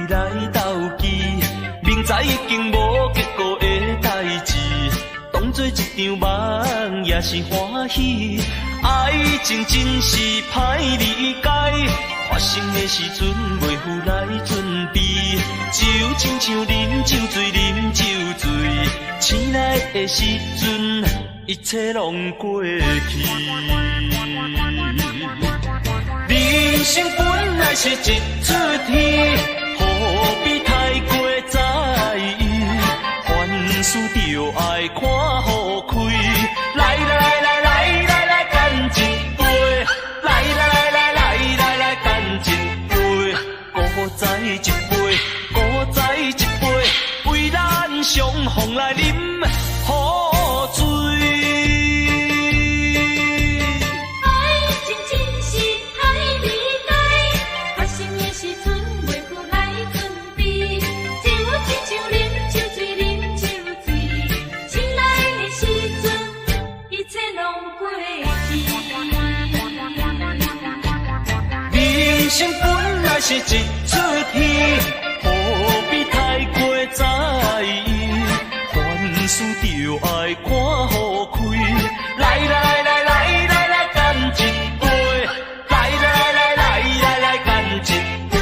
来斗记，明知已经无结果的代志，当作一场梦也是欢喜。爱情真是歹理解，发生的时阵袂有来准备，就亲像啉酒醉，啉酒醉。醒来的时阵，一切拢过去。人生本来是一出戏，何必太过在意？凡事就爱看好开。来来来来来来干一杯。过去。人生本来是一出戏，何必太过在意？凡事就爱看好开。来来来来来来，干一杯！来来来来来来，干一杯！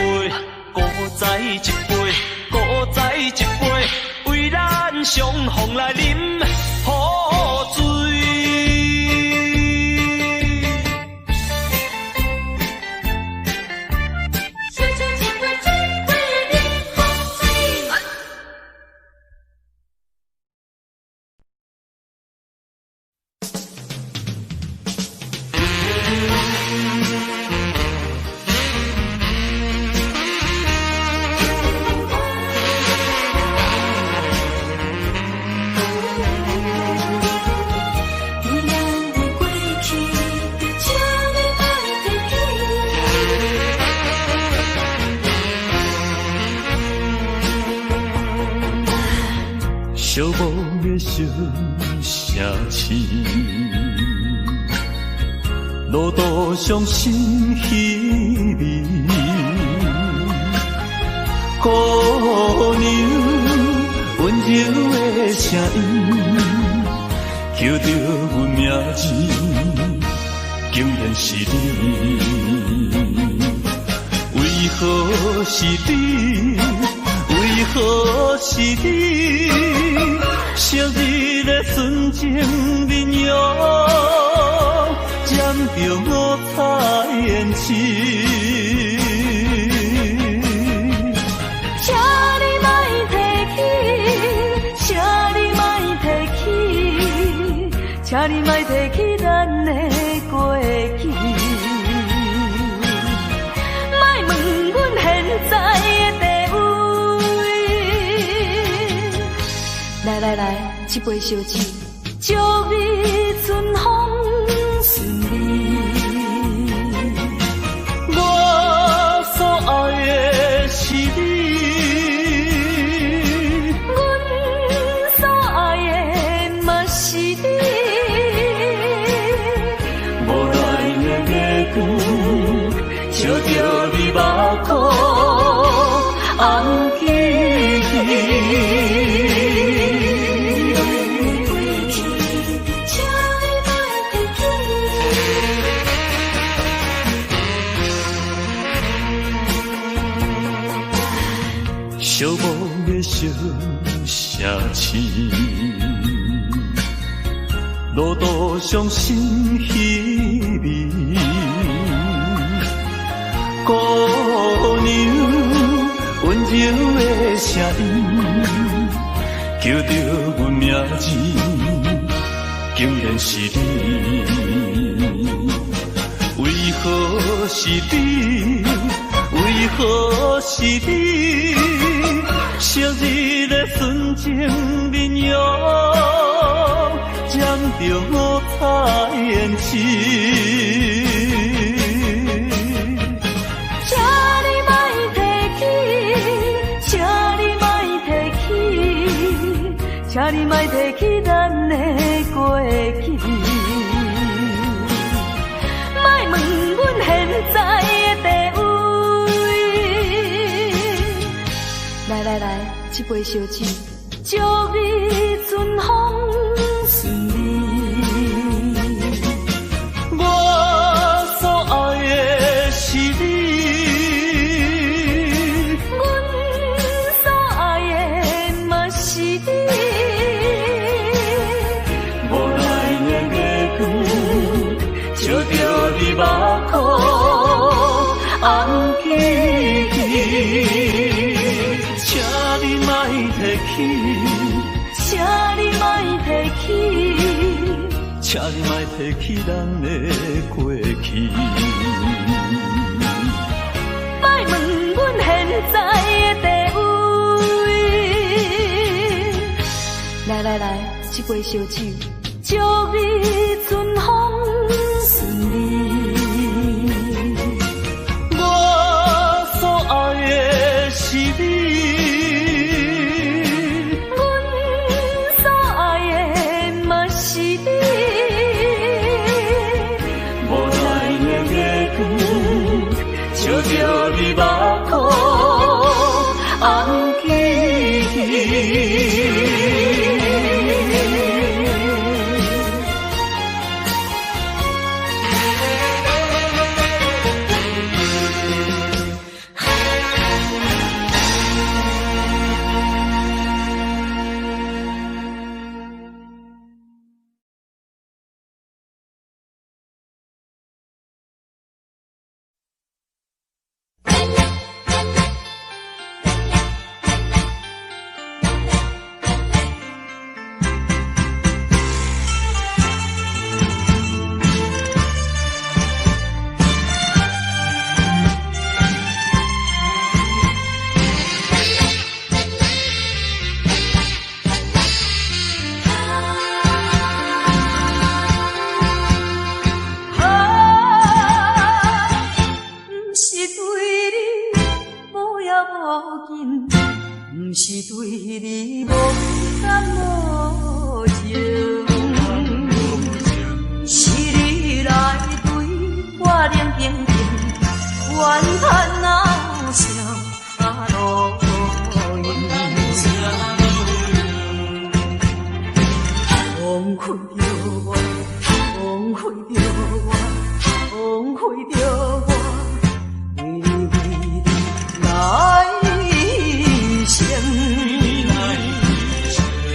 古再一杯，古再一杯，为咱相逢来饮好醉。寂寞的小城市，路途上心稀微，姑娘温柔的声音，叫着阮名字，竟然是你。为何是你？为何是你？昔日的纯情面容，染着五彩胭脂。请你莫提起，请你莫提起，请你莫提起咱的过去。莫问阮现在的地位。来来来，一杯烧酒，祝你春风顺利。我所爱的是你，阮所爱的嘛是你。无奈的月光，照着你目眶红记记。寂寞的小城市，路途上心稀微，姑娘温柔的声音，叫着阮名字，竟然是你。为何是你？为何是你？昔日的纯情面容，染着五彩胭脂。请你莫提起，请你莫提起，请你莫提起咱的过去。莫问阮现在的地位。来来来，一杯烧酒，祝你春风顺利。我所爱的是你，阮所爱的嘛是你。无奈的月光，照着你目眶红记记。请你莫提起，请你莫提起，请你莫提起咱的过去。莫问阮现在的地位。来来来，一杯烧酒，祝你春风顺利。我所爱的是你。烧着你目眶红记。不是对你无感无情，是你来对我冷冰冰，怨叹恼啥路用，枉费着我，枉费着我，枉费着我，为你来。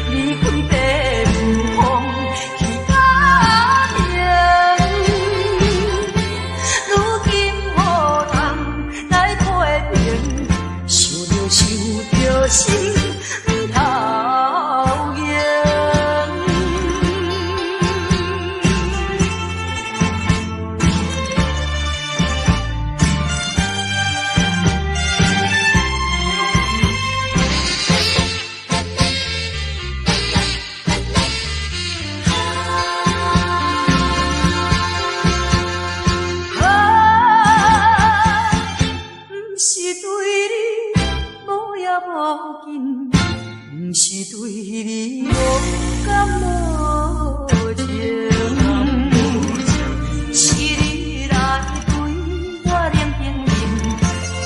离开白雾风去家庭，如今何人来批评？想着心不讨厌。不是对你无感无情，是你来对我冷冰冰，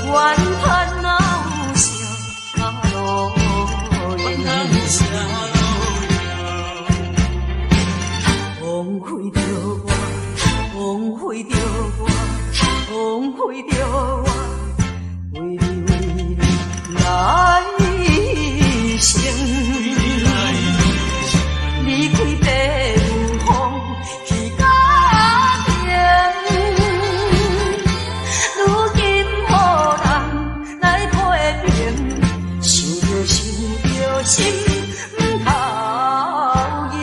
怨叹恼啥路用，枉费着我，枉费着我，枉费着我，为你来。离开白雾风去家庭，如今何人来批评？想着心不讨厌。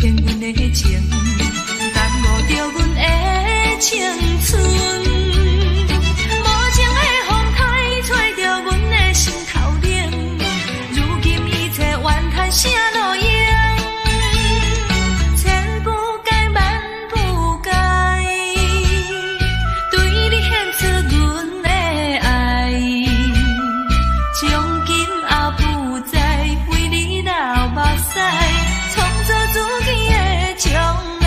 骗阮的情，耽误着阮的青春。无情的风台吹着阮的心头冷，如今一切怨叹啥路用？千不该万不该，对你献出阮的爱，从今后不再为你流目屎，创造自己的将来。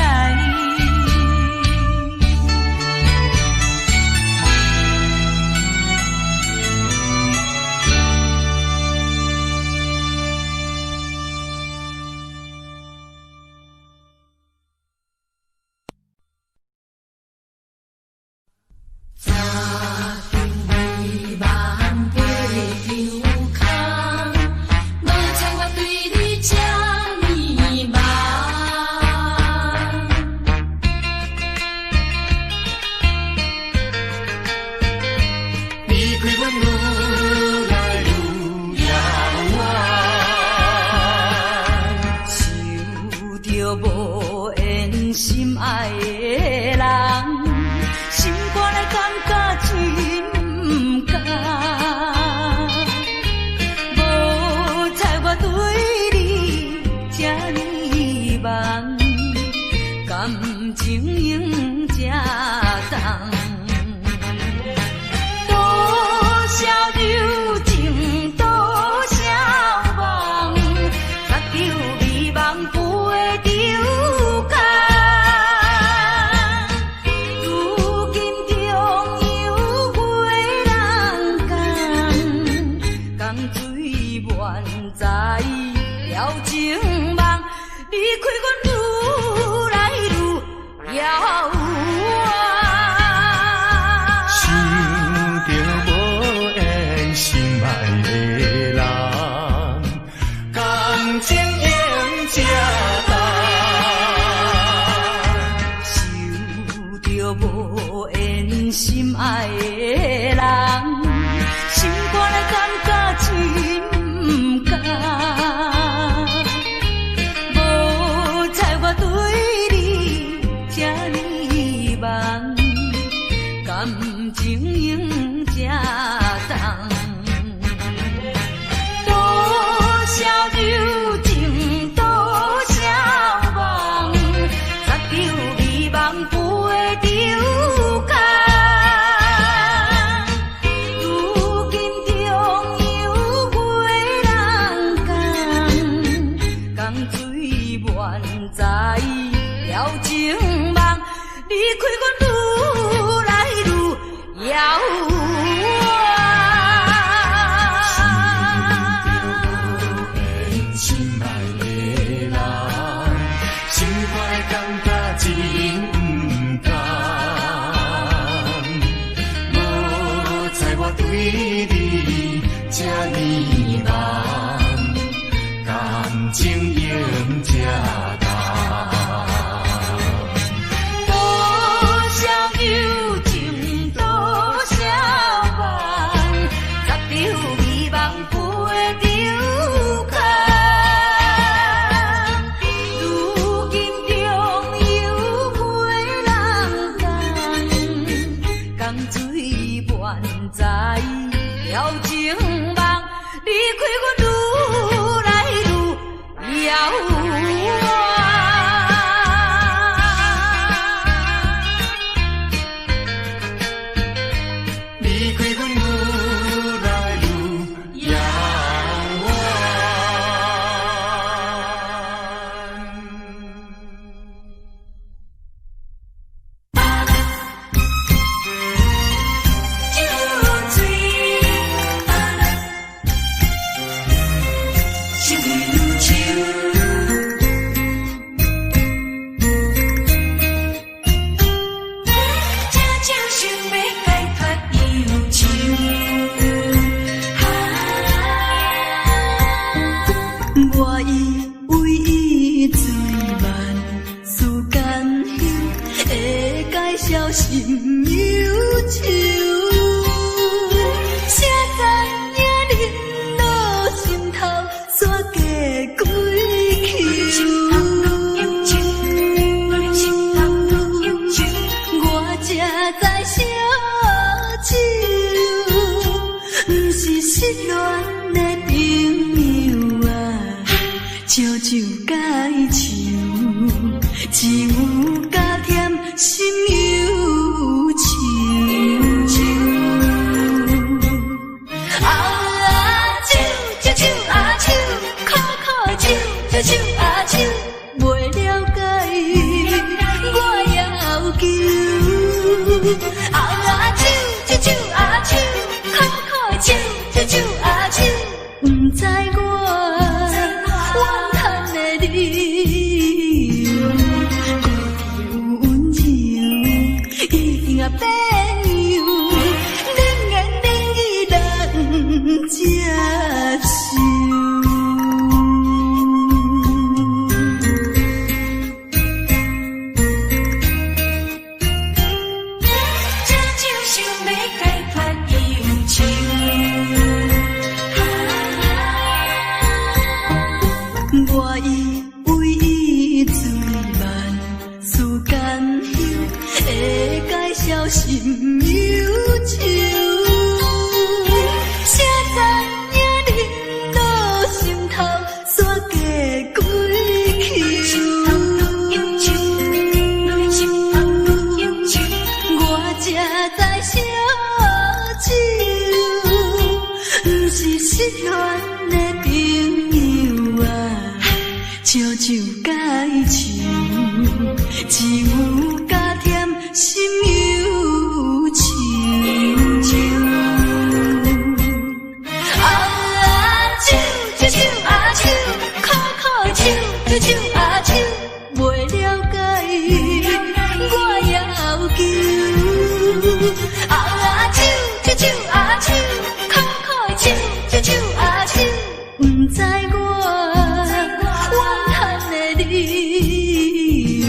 无缘心爱的人，心肝来感觉真不甘。无猜我对你这呢梦，感情用这重。多少柔情，多少梦，搭救美梦不会丢空。如今中有几人讲，江水满载了情梦，离开阮愈来愈遥远。无缘心爱的人，心肝来感觉真不甘。无猜我对你这呢梦，感情用这重。多少柔情，多少梦，搭救美梦不会丢空。如今中有几人讲，江水满载了情梦，离开阮愈来愈遥远。对你这呢梦，感情用这重。多少柔情，多少梦，搭救美梦不会丢空。如今中有几人讲，江水满载了情梦，离开阮愈来愈遥远。离开阮愈来愈遥心忧愁，谁知影恁落心头，煞加几口。只有加甜心忧愁。啊手手手啊手，苦苦手手手啊手，袂了解我要求。啊手手手啊手，苦苦手手手啊手，不知我怨叹的理由，有温柔已经变样，冷言冷语人接受。我以为伊最慢，思间休，会介绍心忧愁。谁知影忍落心头，煞过几秋。我才知烧酒，不是失恋的朋友啊。烧酒解愁，只有加甜心忧愁。啊手手手啊手，苦苦手手手啊手，袂了解我要求。啊手手手啊手，苦苦手手手啊手，不知理由，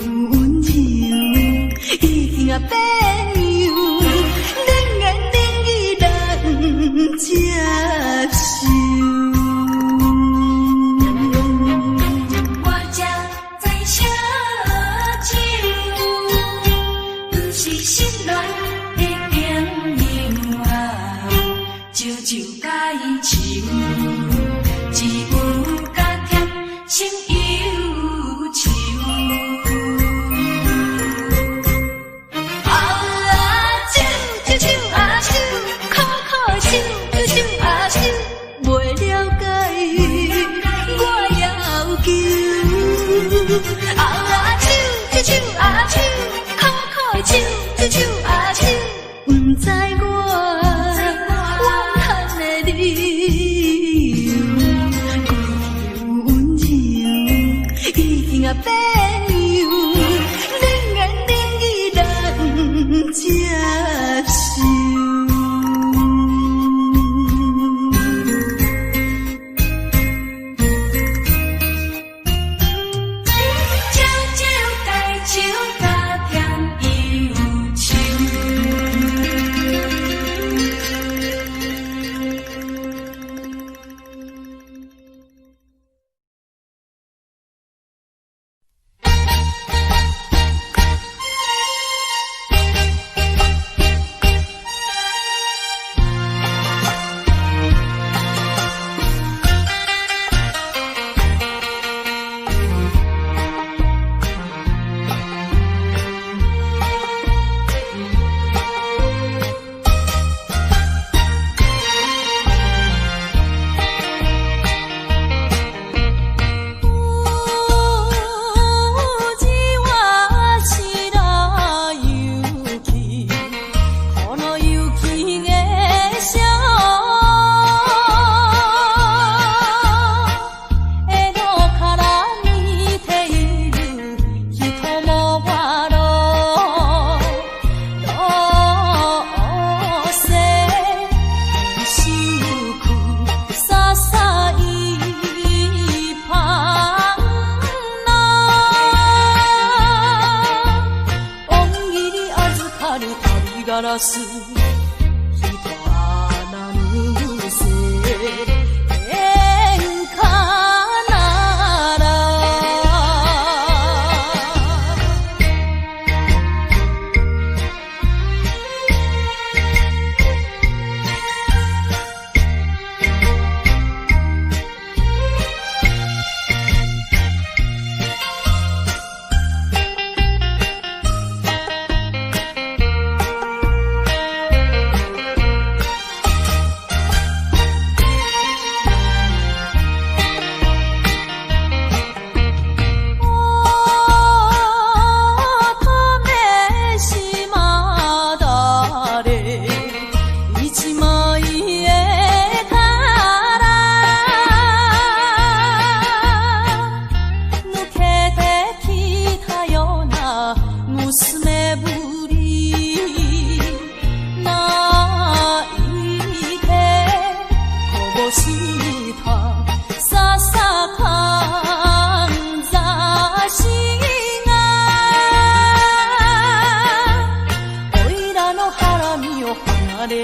有温柔已经变样，冷言冷语人接受。我才知烧酒，不是失恋的朋友啊，烧酒解愁，只有加甜心忧愁。啊手手手啊手，苦苦手手手啊手，袂了解我要求。啊手手手啊手，苦苦手手手啊手，不知我怨叹的理由，有温柔已经变样，冷言冷语人接受。悄悄解愁，加甜忧愁。ガラス人はなぬせ演歌なら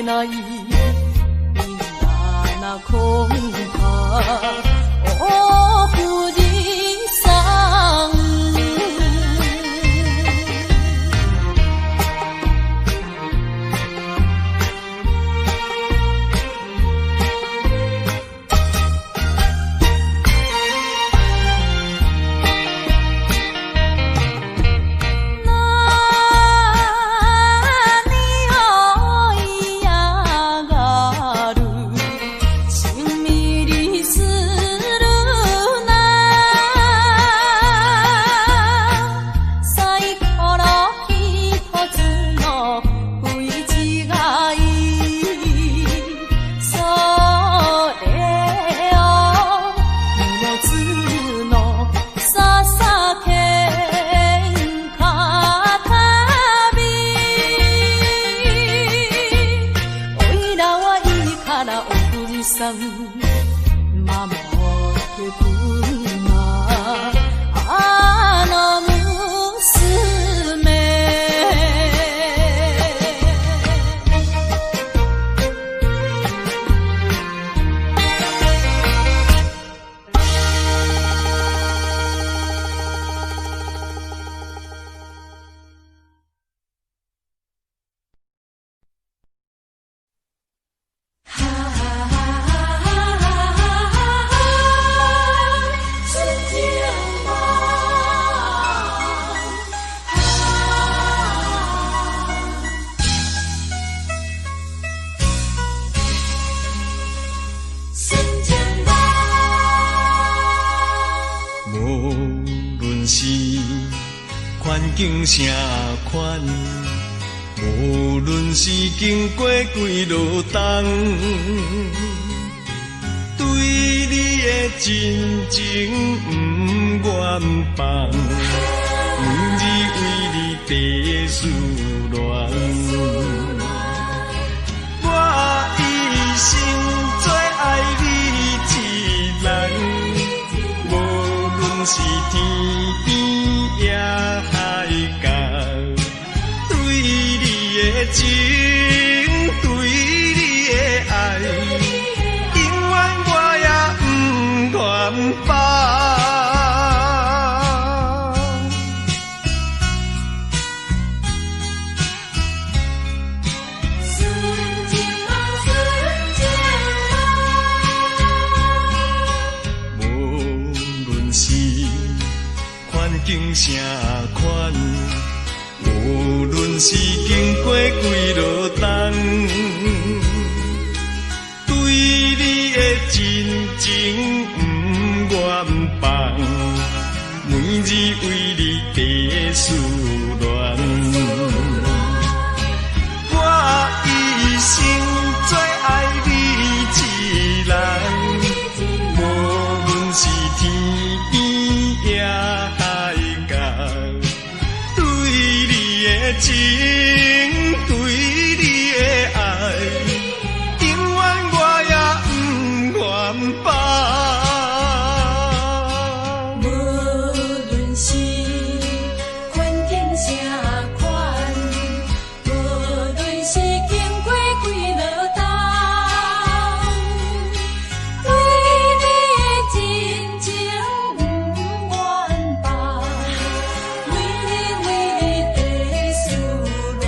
那伊那空怕哦不离伤。境啥款，无论是经过几落冬，对你的真情不愿放，每日为你地思恋。我一生最爱你一人，无论是天边也海角，对你的情，对你的爱，永远我也不愿放。境啥款，无论是经过几落冬，对你的真情不愿放，每日为你地思恋。我一生最爱你一人，无论是天边也情对你的爱，永远我也不愿放。无论是环境啥款，无论是经过几落冬，对你的真情不愿放，每日为你地思恋。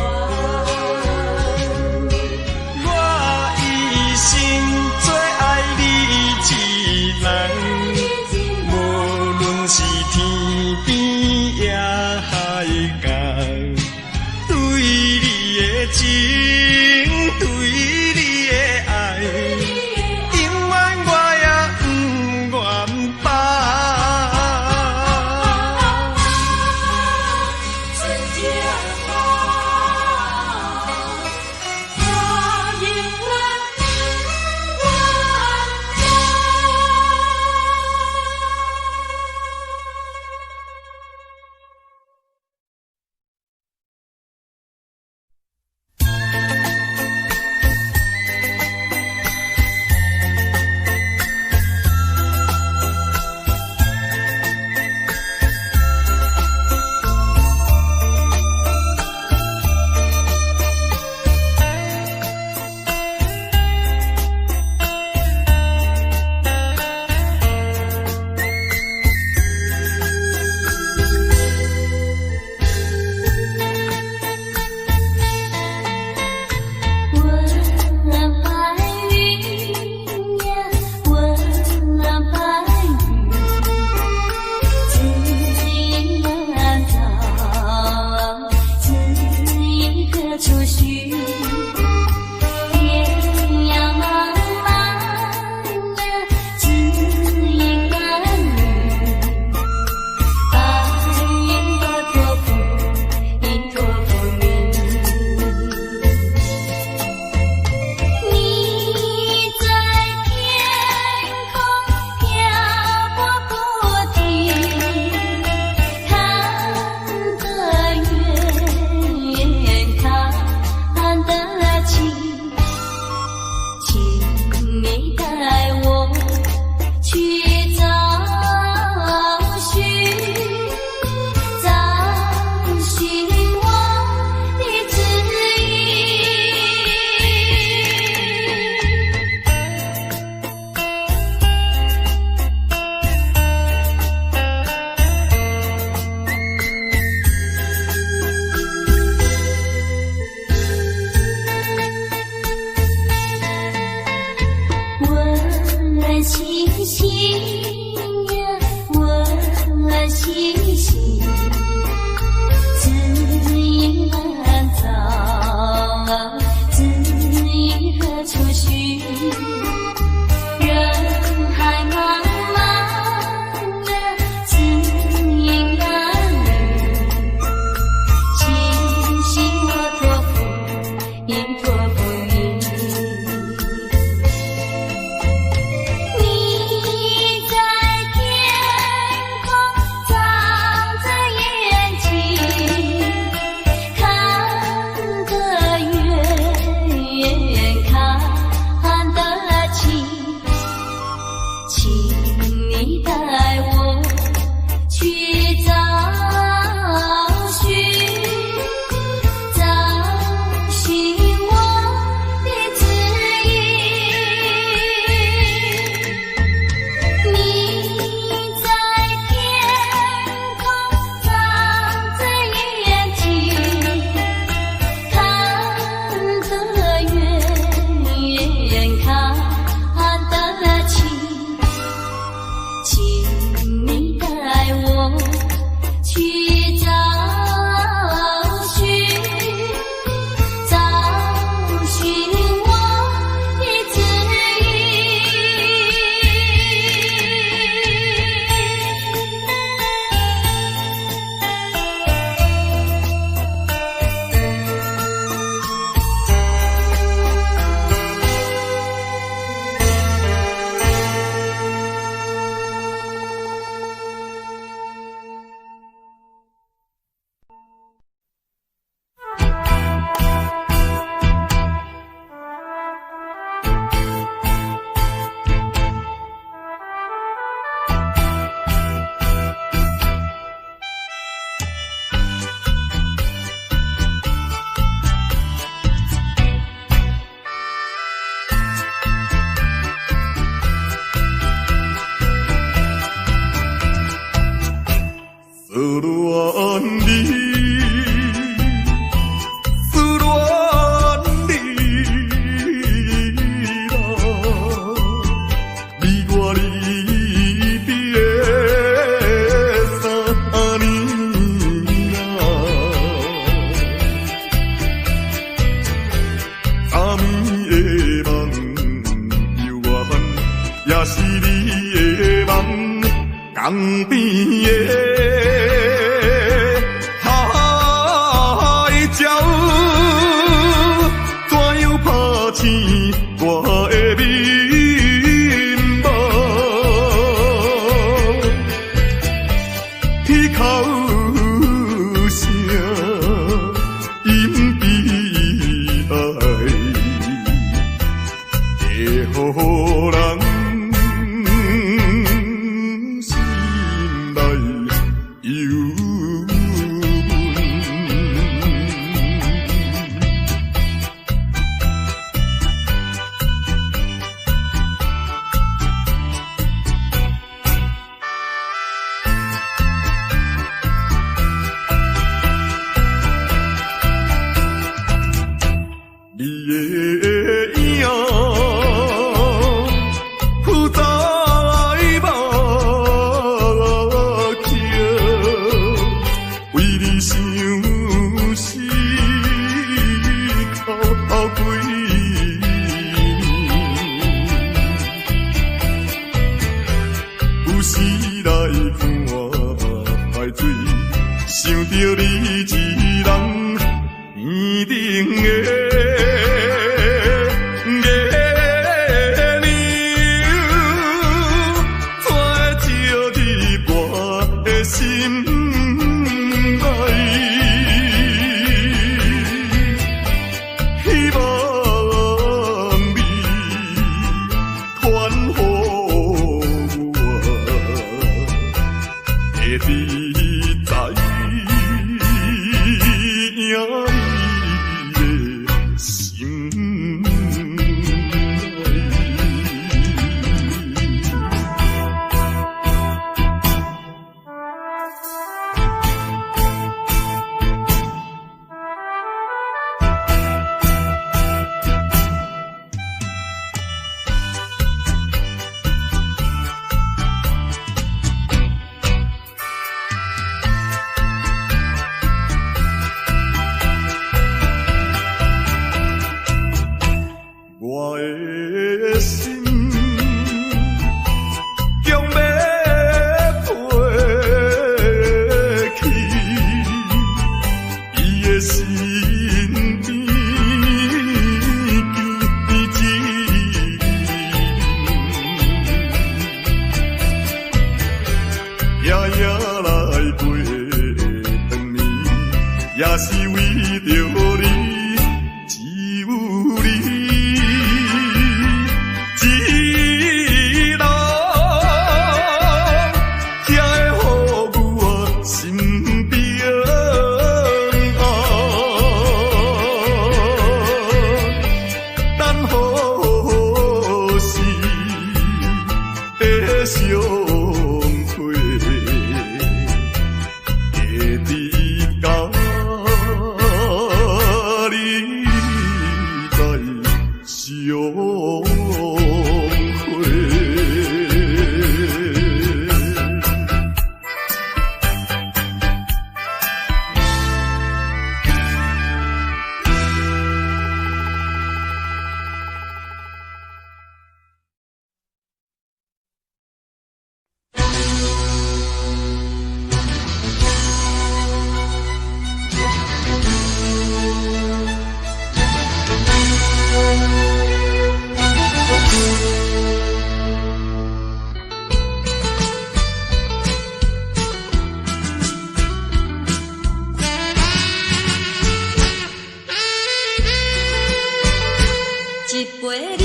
杯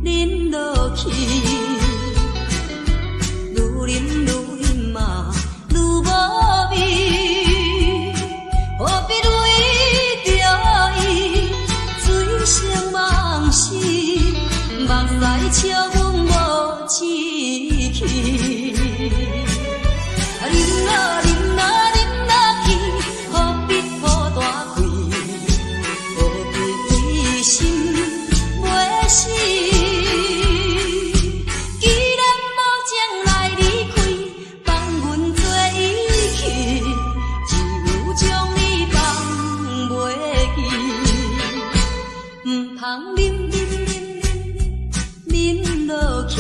饮落去，愈饮嘛愈无味，何必为着伊醉生梦死，目屎笑阮无志气。饮落去，何必抱大气？何必为心袂死？既然无情来离开，放阮做伊去，只有将你放袂记。唔通饮落去，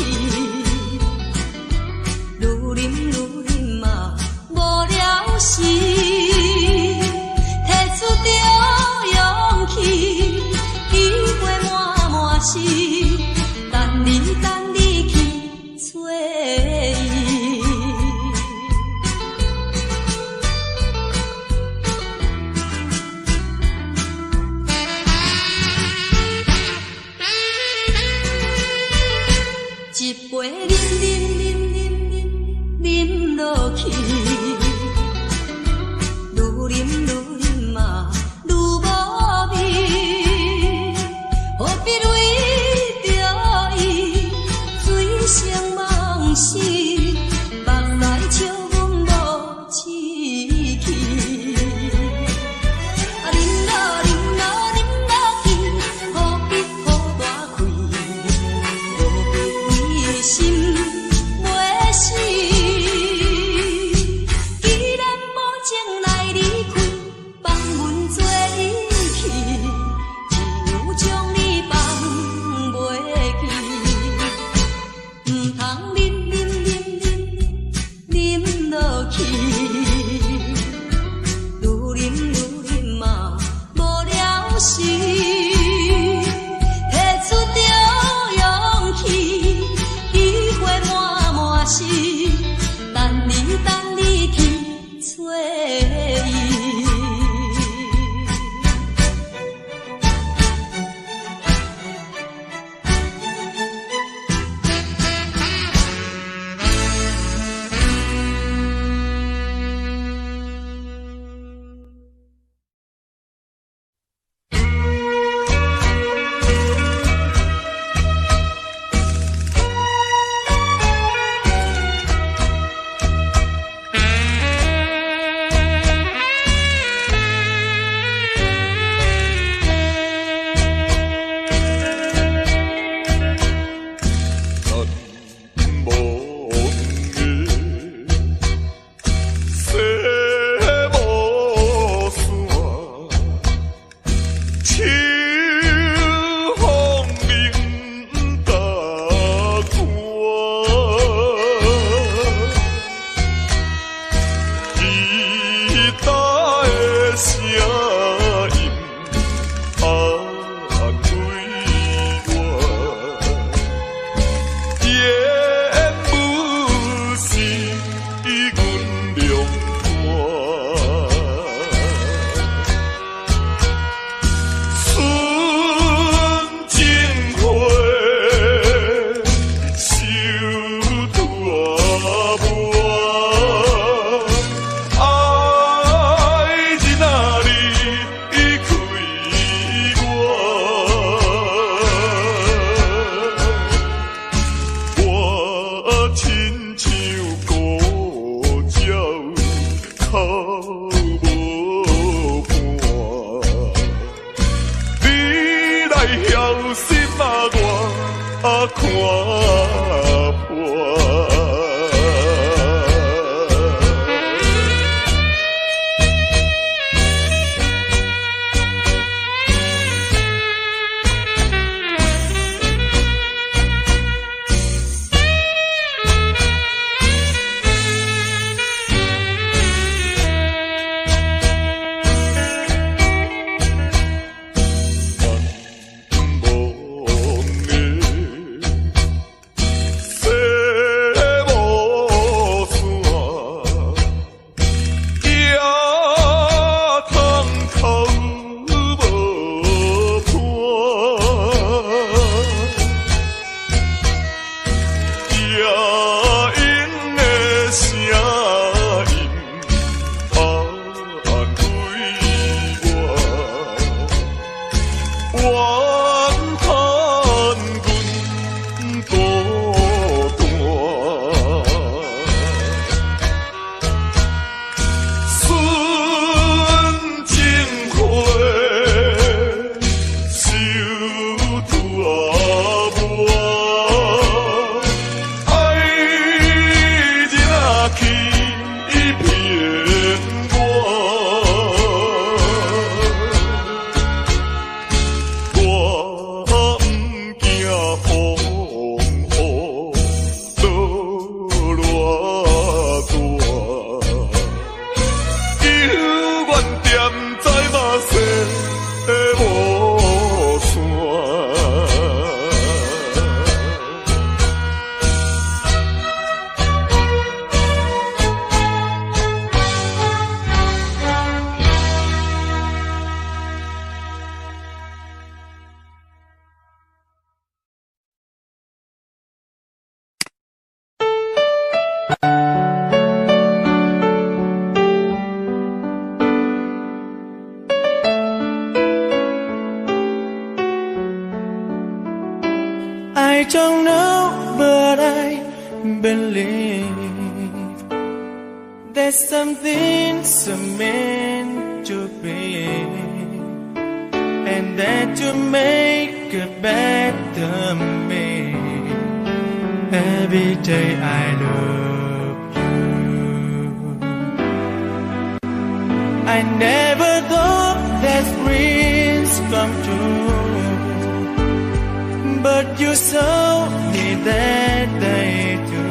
愈饮嘛无了时，摕出着勇气，机会满时，等你去找伊。一杯饮落去，愈饮嘛愈无味，何必为着伊醉生梦死，目屎笑阮无志气。饮落去，何必抱大气？何必为心袂死？既然无情来离开，放阮做伊去，只有将你放袂记。唔通饮落去，愈饮嘛无了时，摕出着勇气，机会满时，等你去找伊。don't know, but I believe there's something meant to be, and that to make a better me. Every day I love you. I never thought that dreams come true, but you showed me that they do.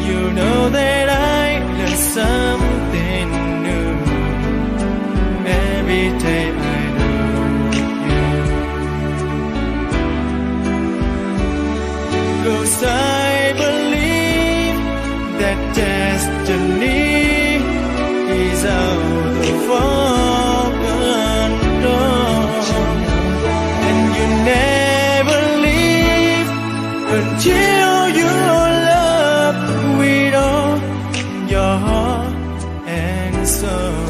You know that I learned something new. Every day I love you. 'Cause I believe that destiny is out of our control, and you never leave until you love with all your heart and soul.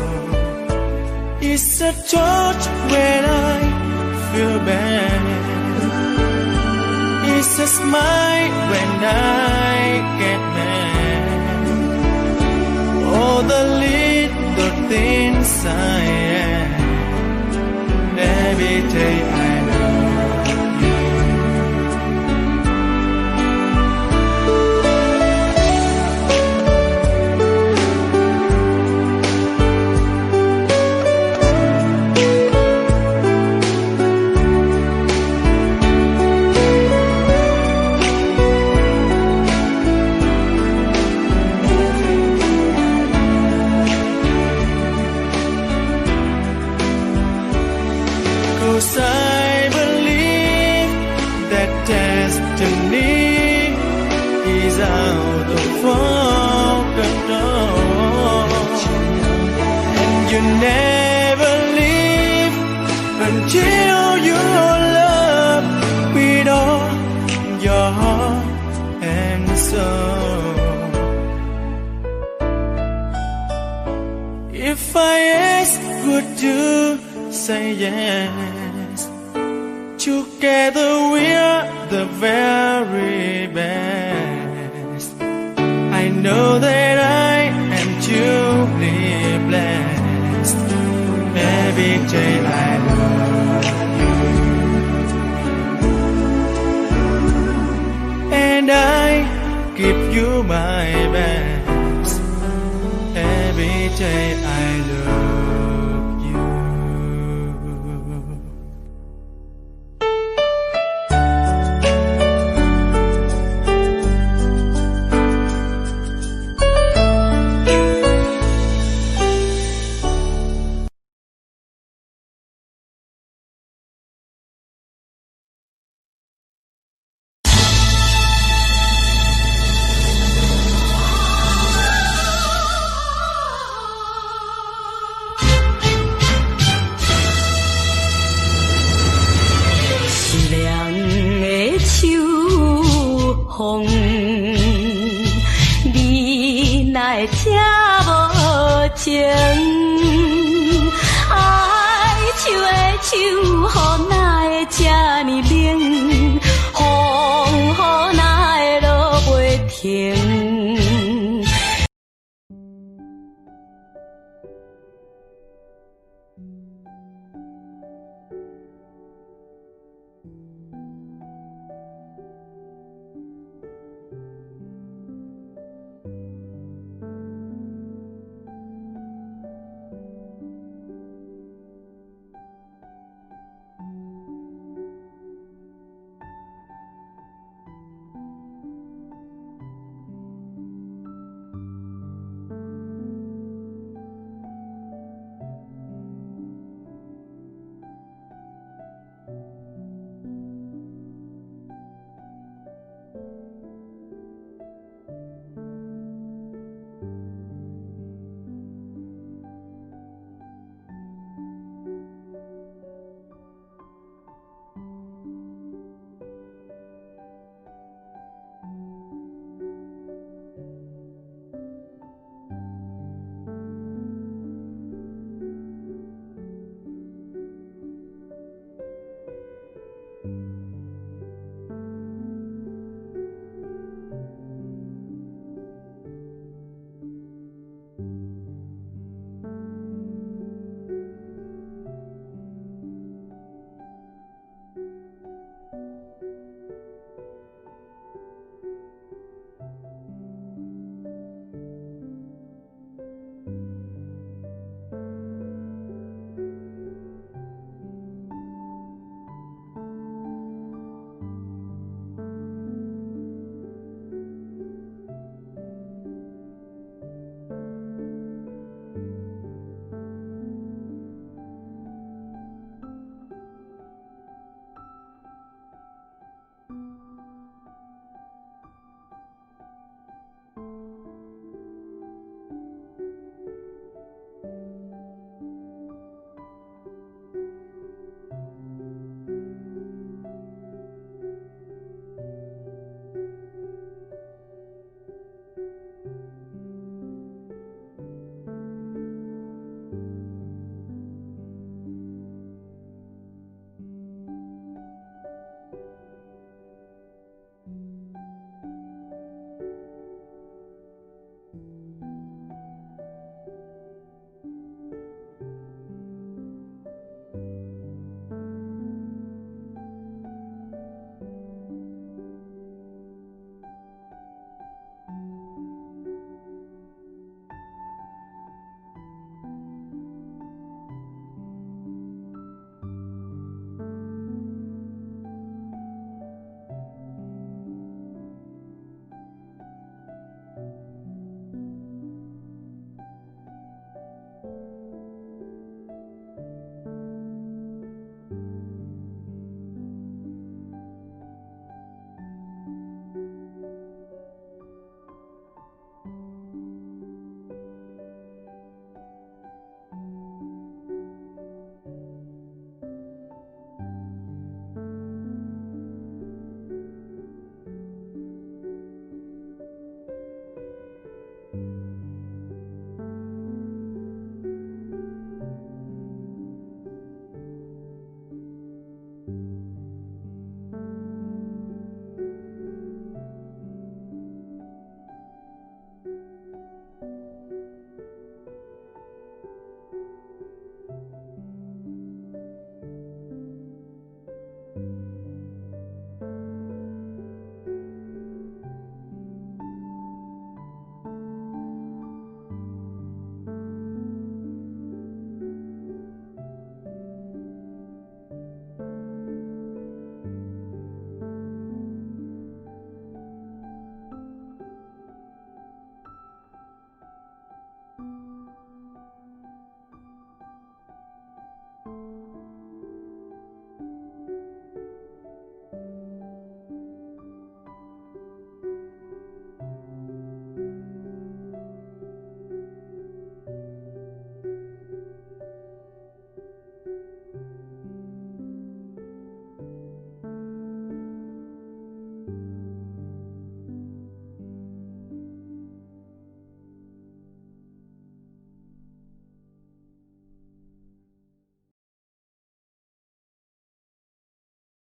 It's a touch when I feel bad. It's a smile when I get mad. All the little things I am. Every day I love you. I believe that destiny is out of our control, and you never leave until you love with all your heart and soul. If I ask, would you say yes? Together we're the very best. I know that I am truly blessed. Every day I love you, and I give you my best. Every day I love you.风，你哪会这无情？爱唱的手，予哪会这呢冷？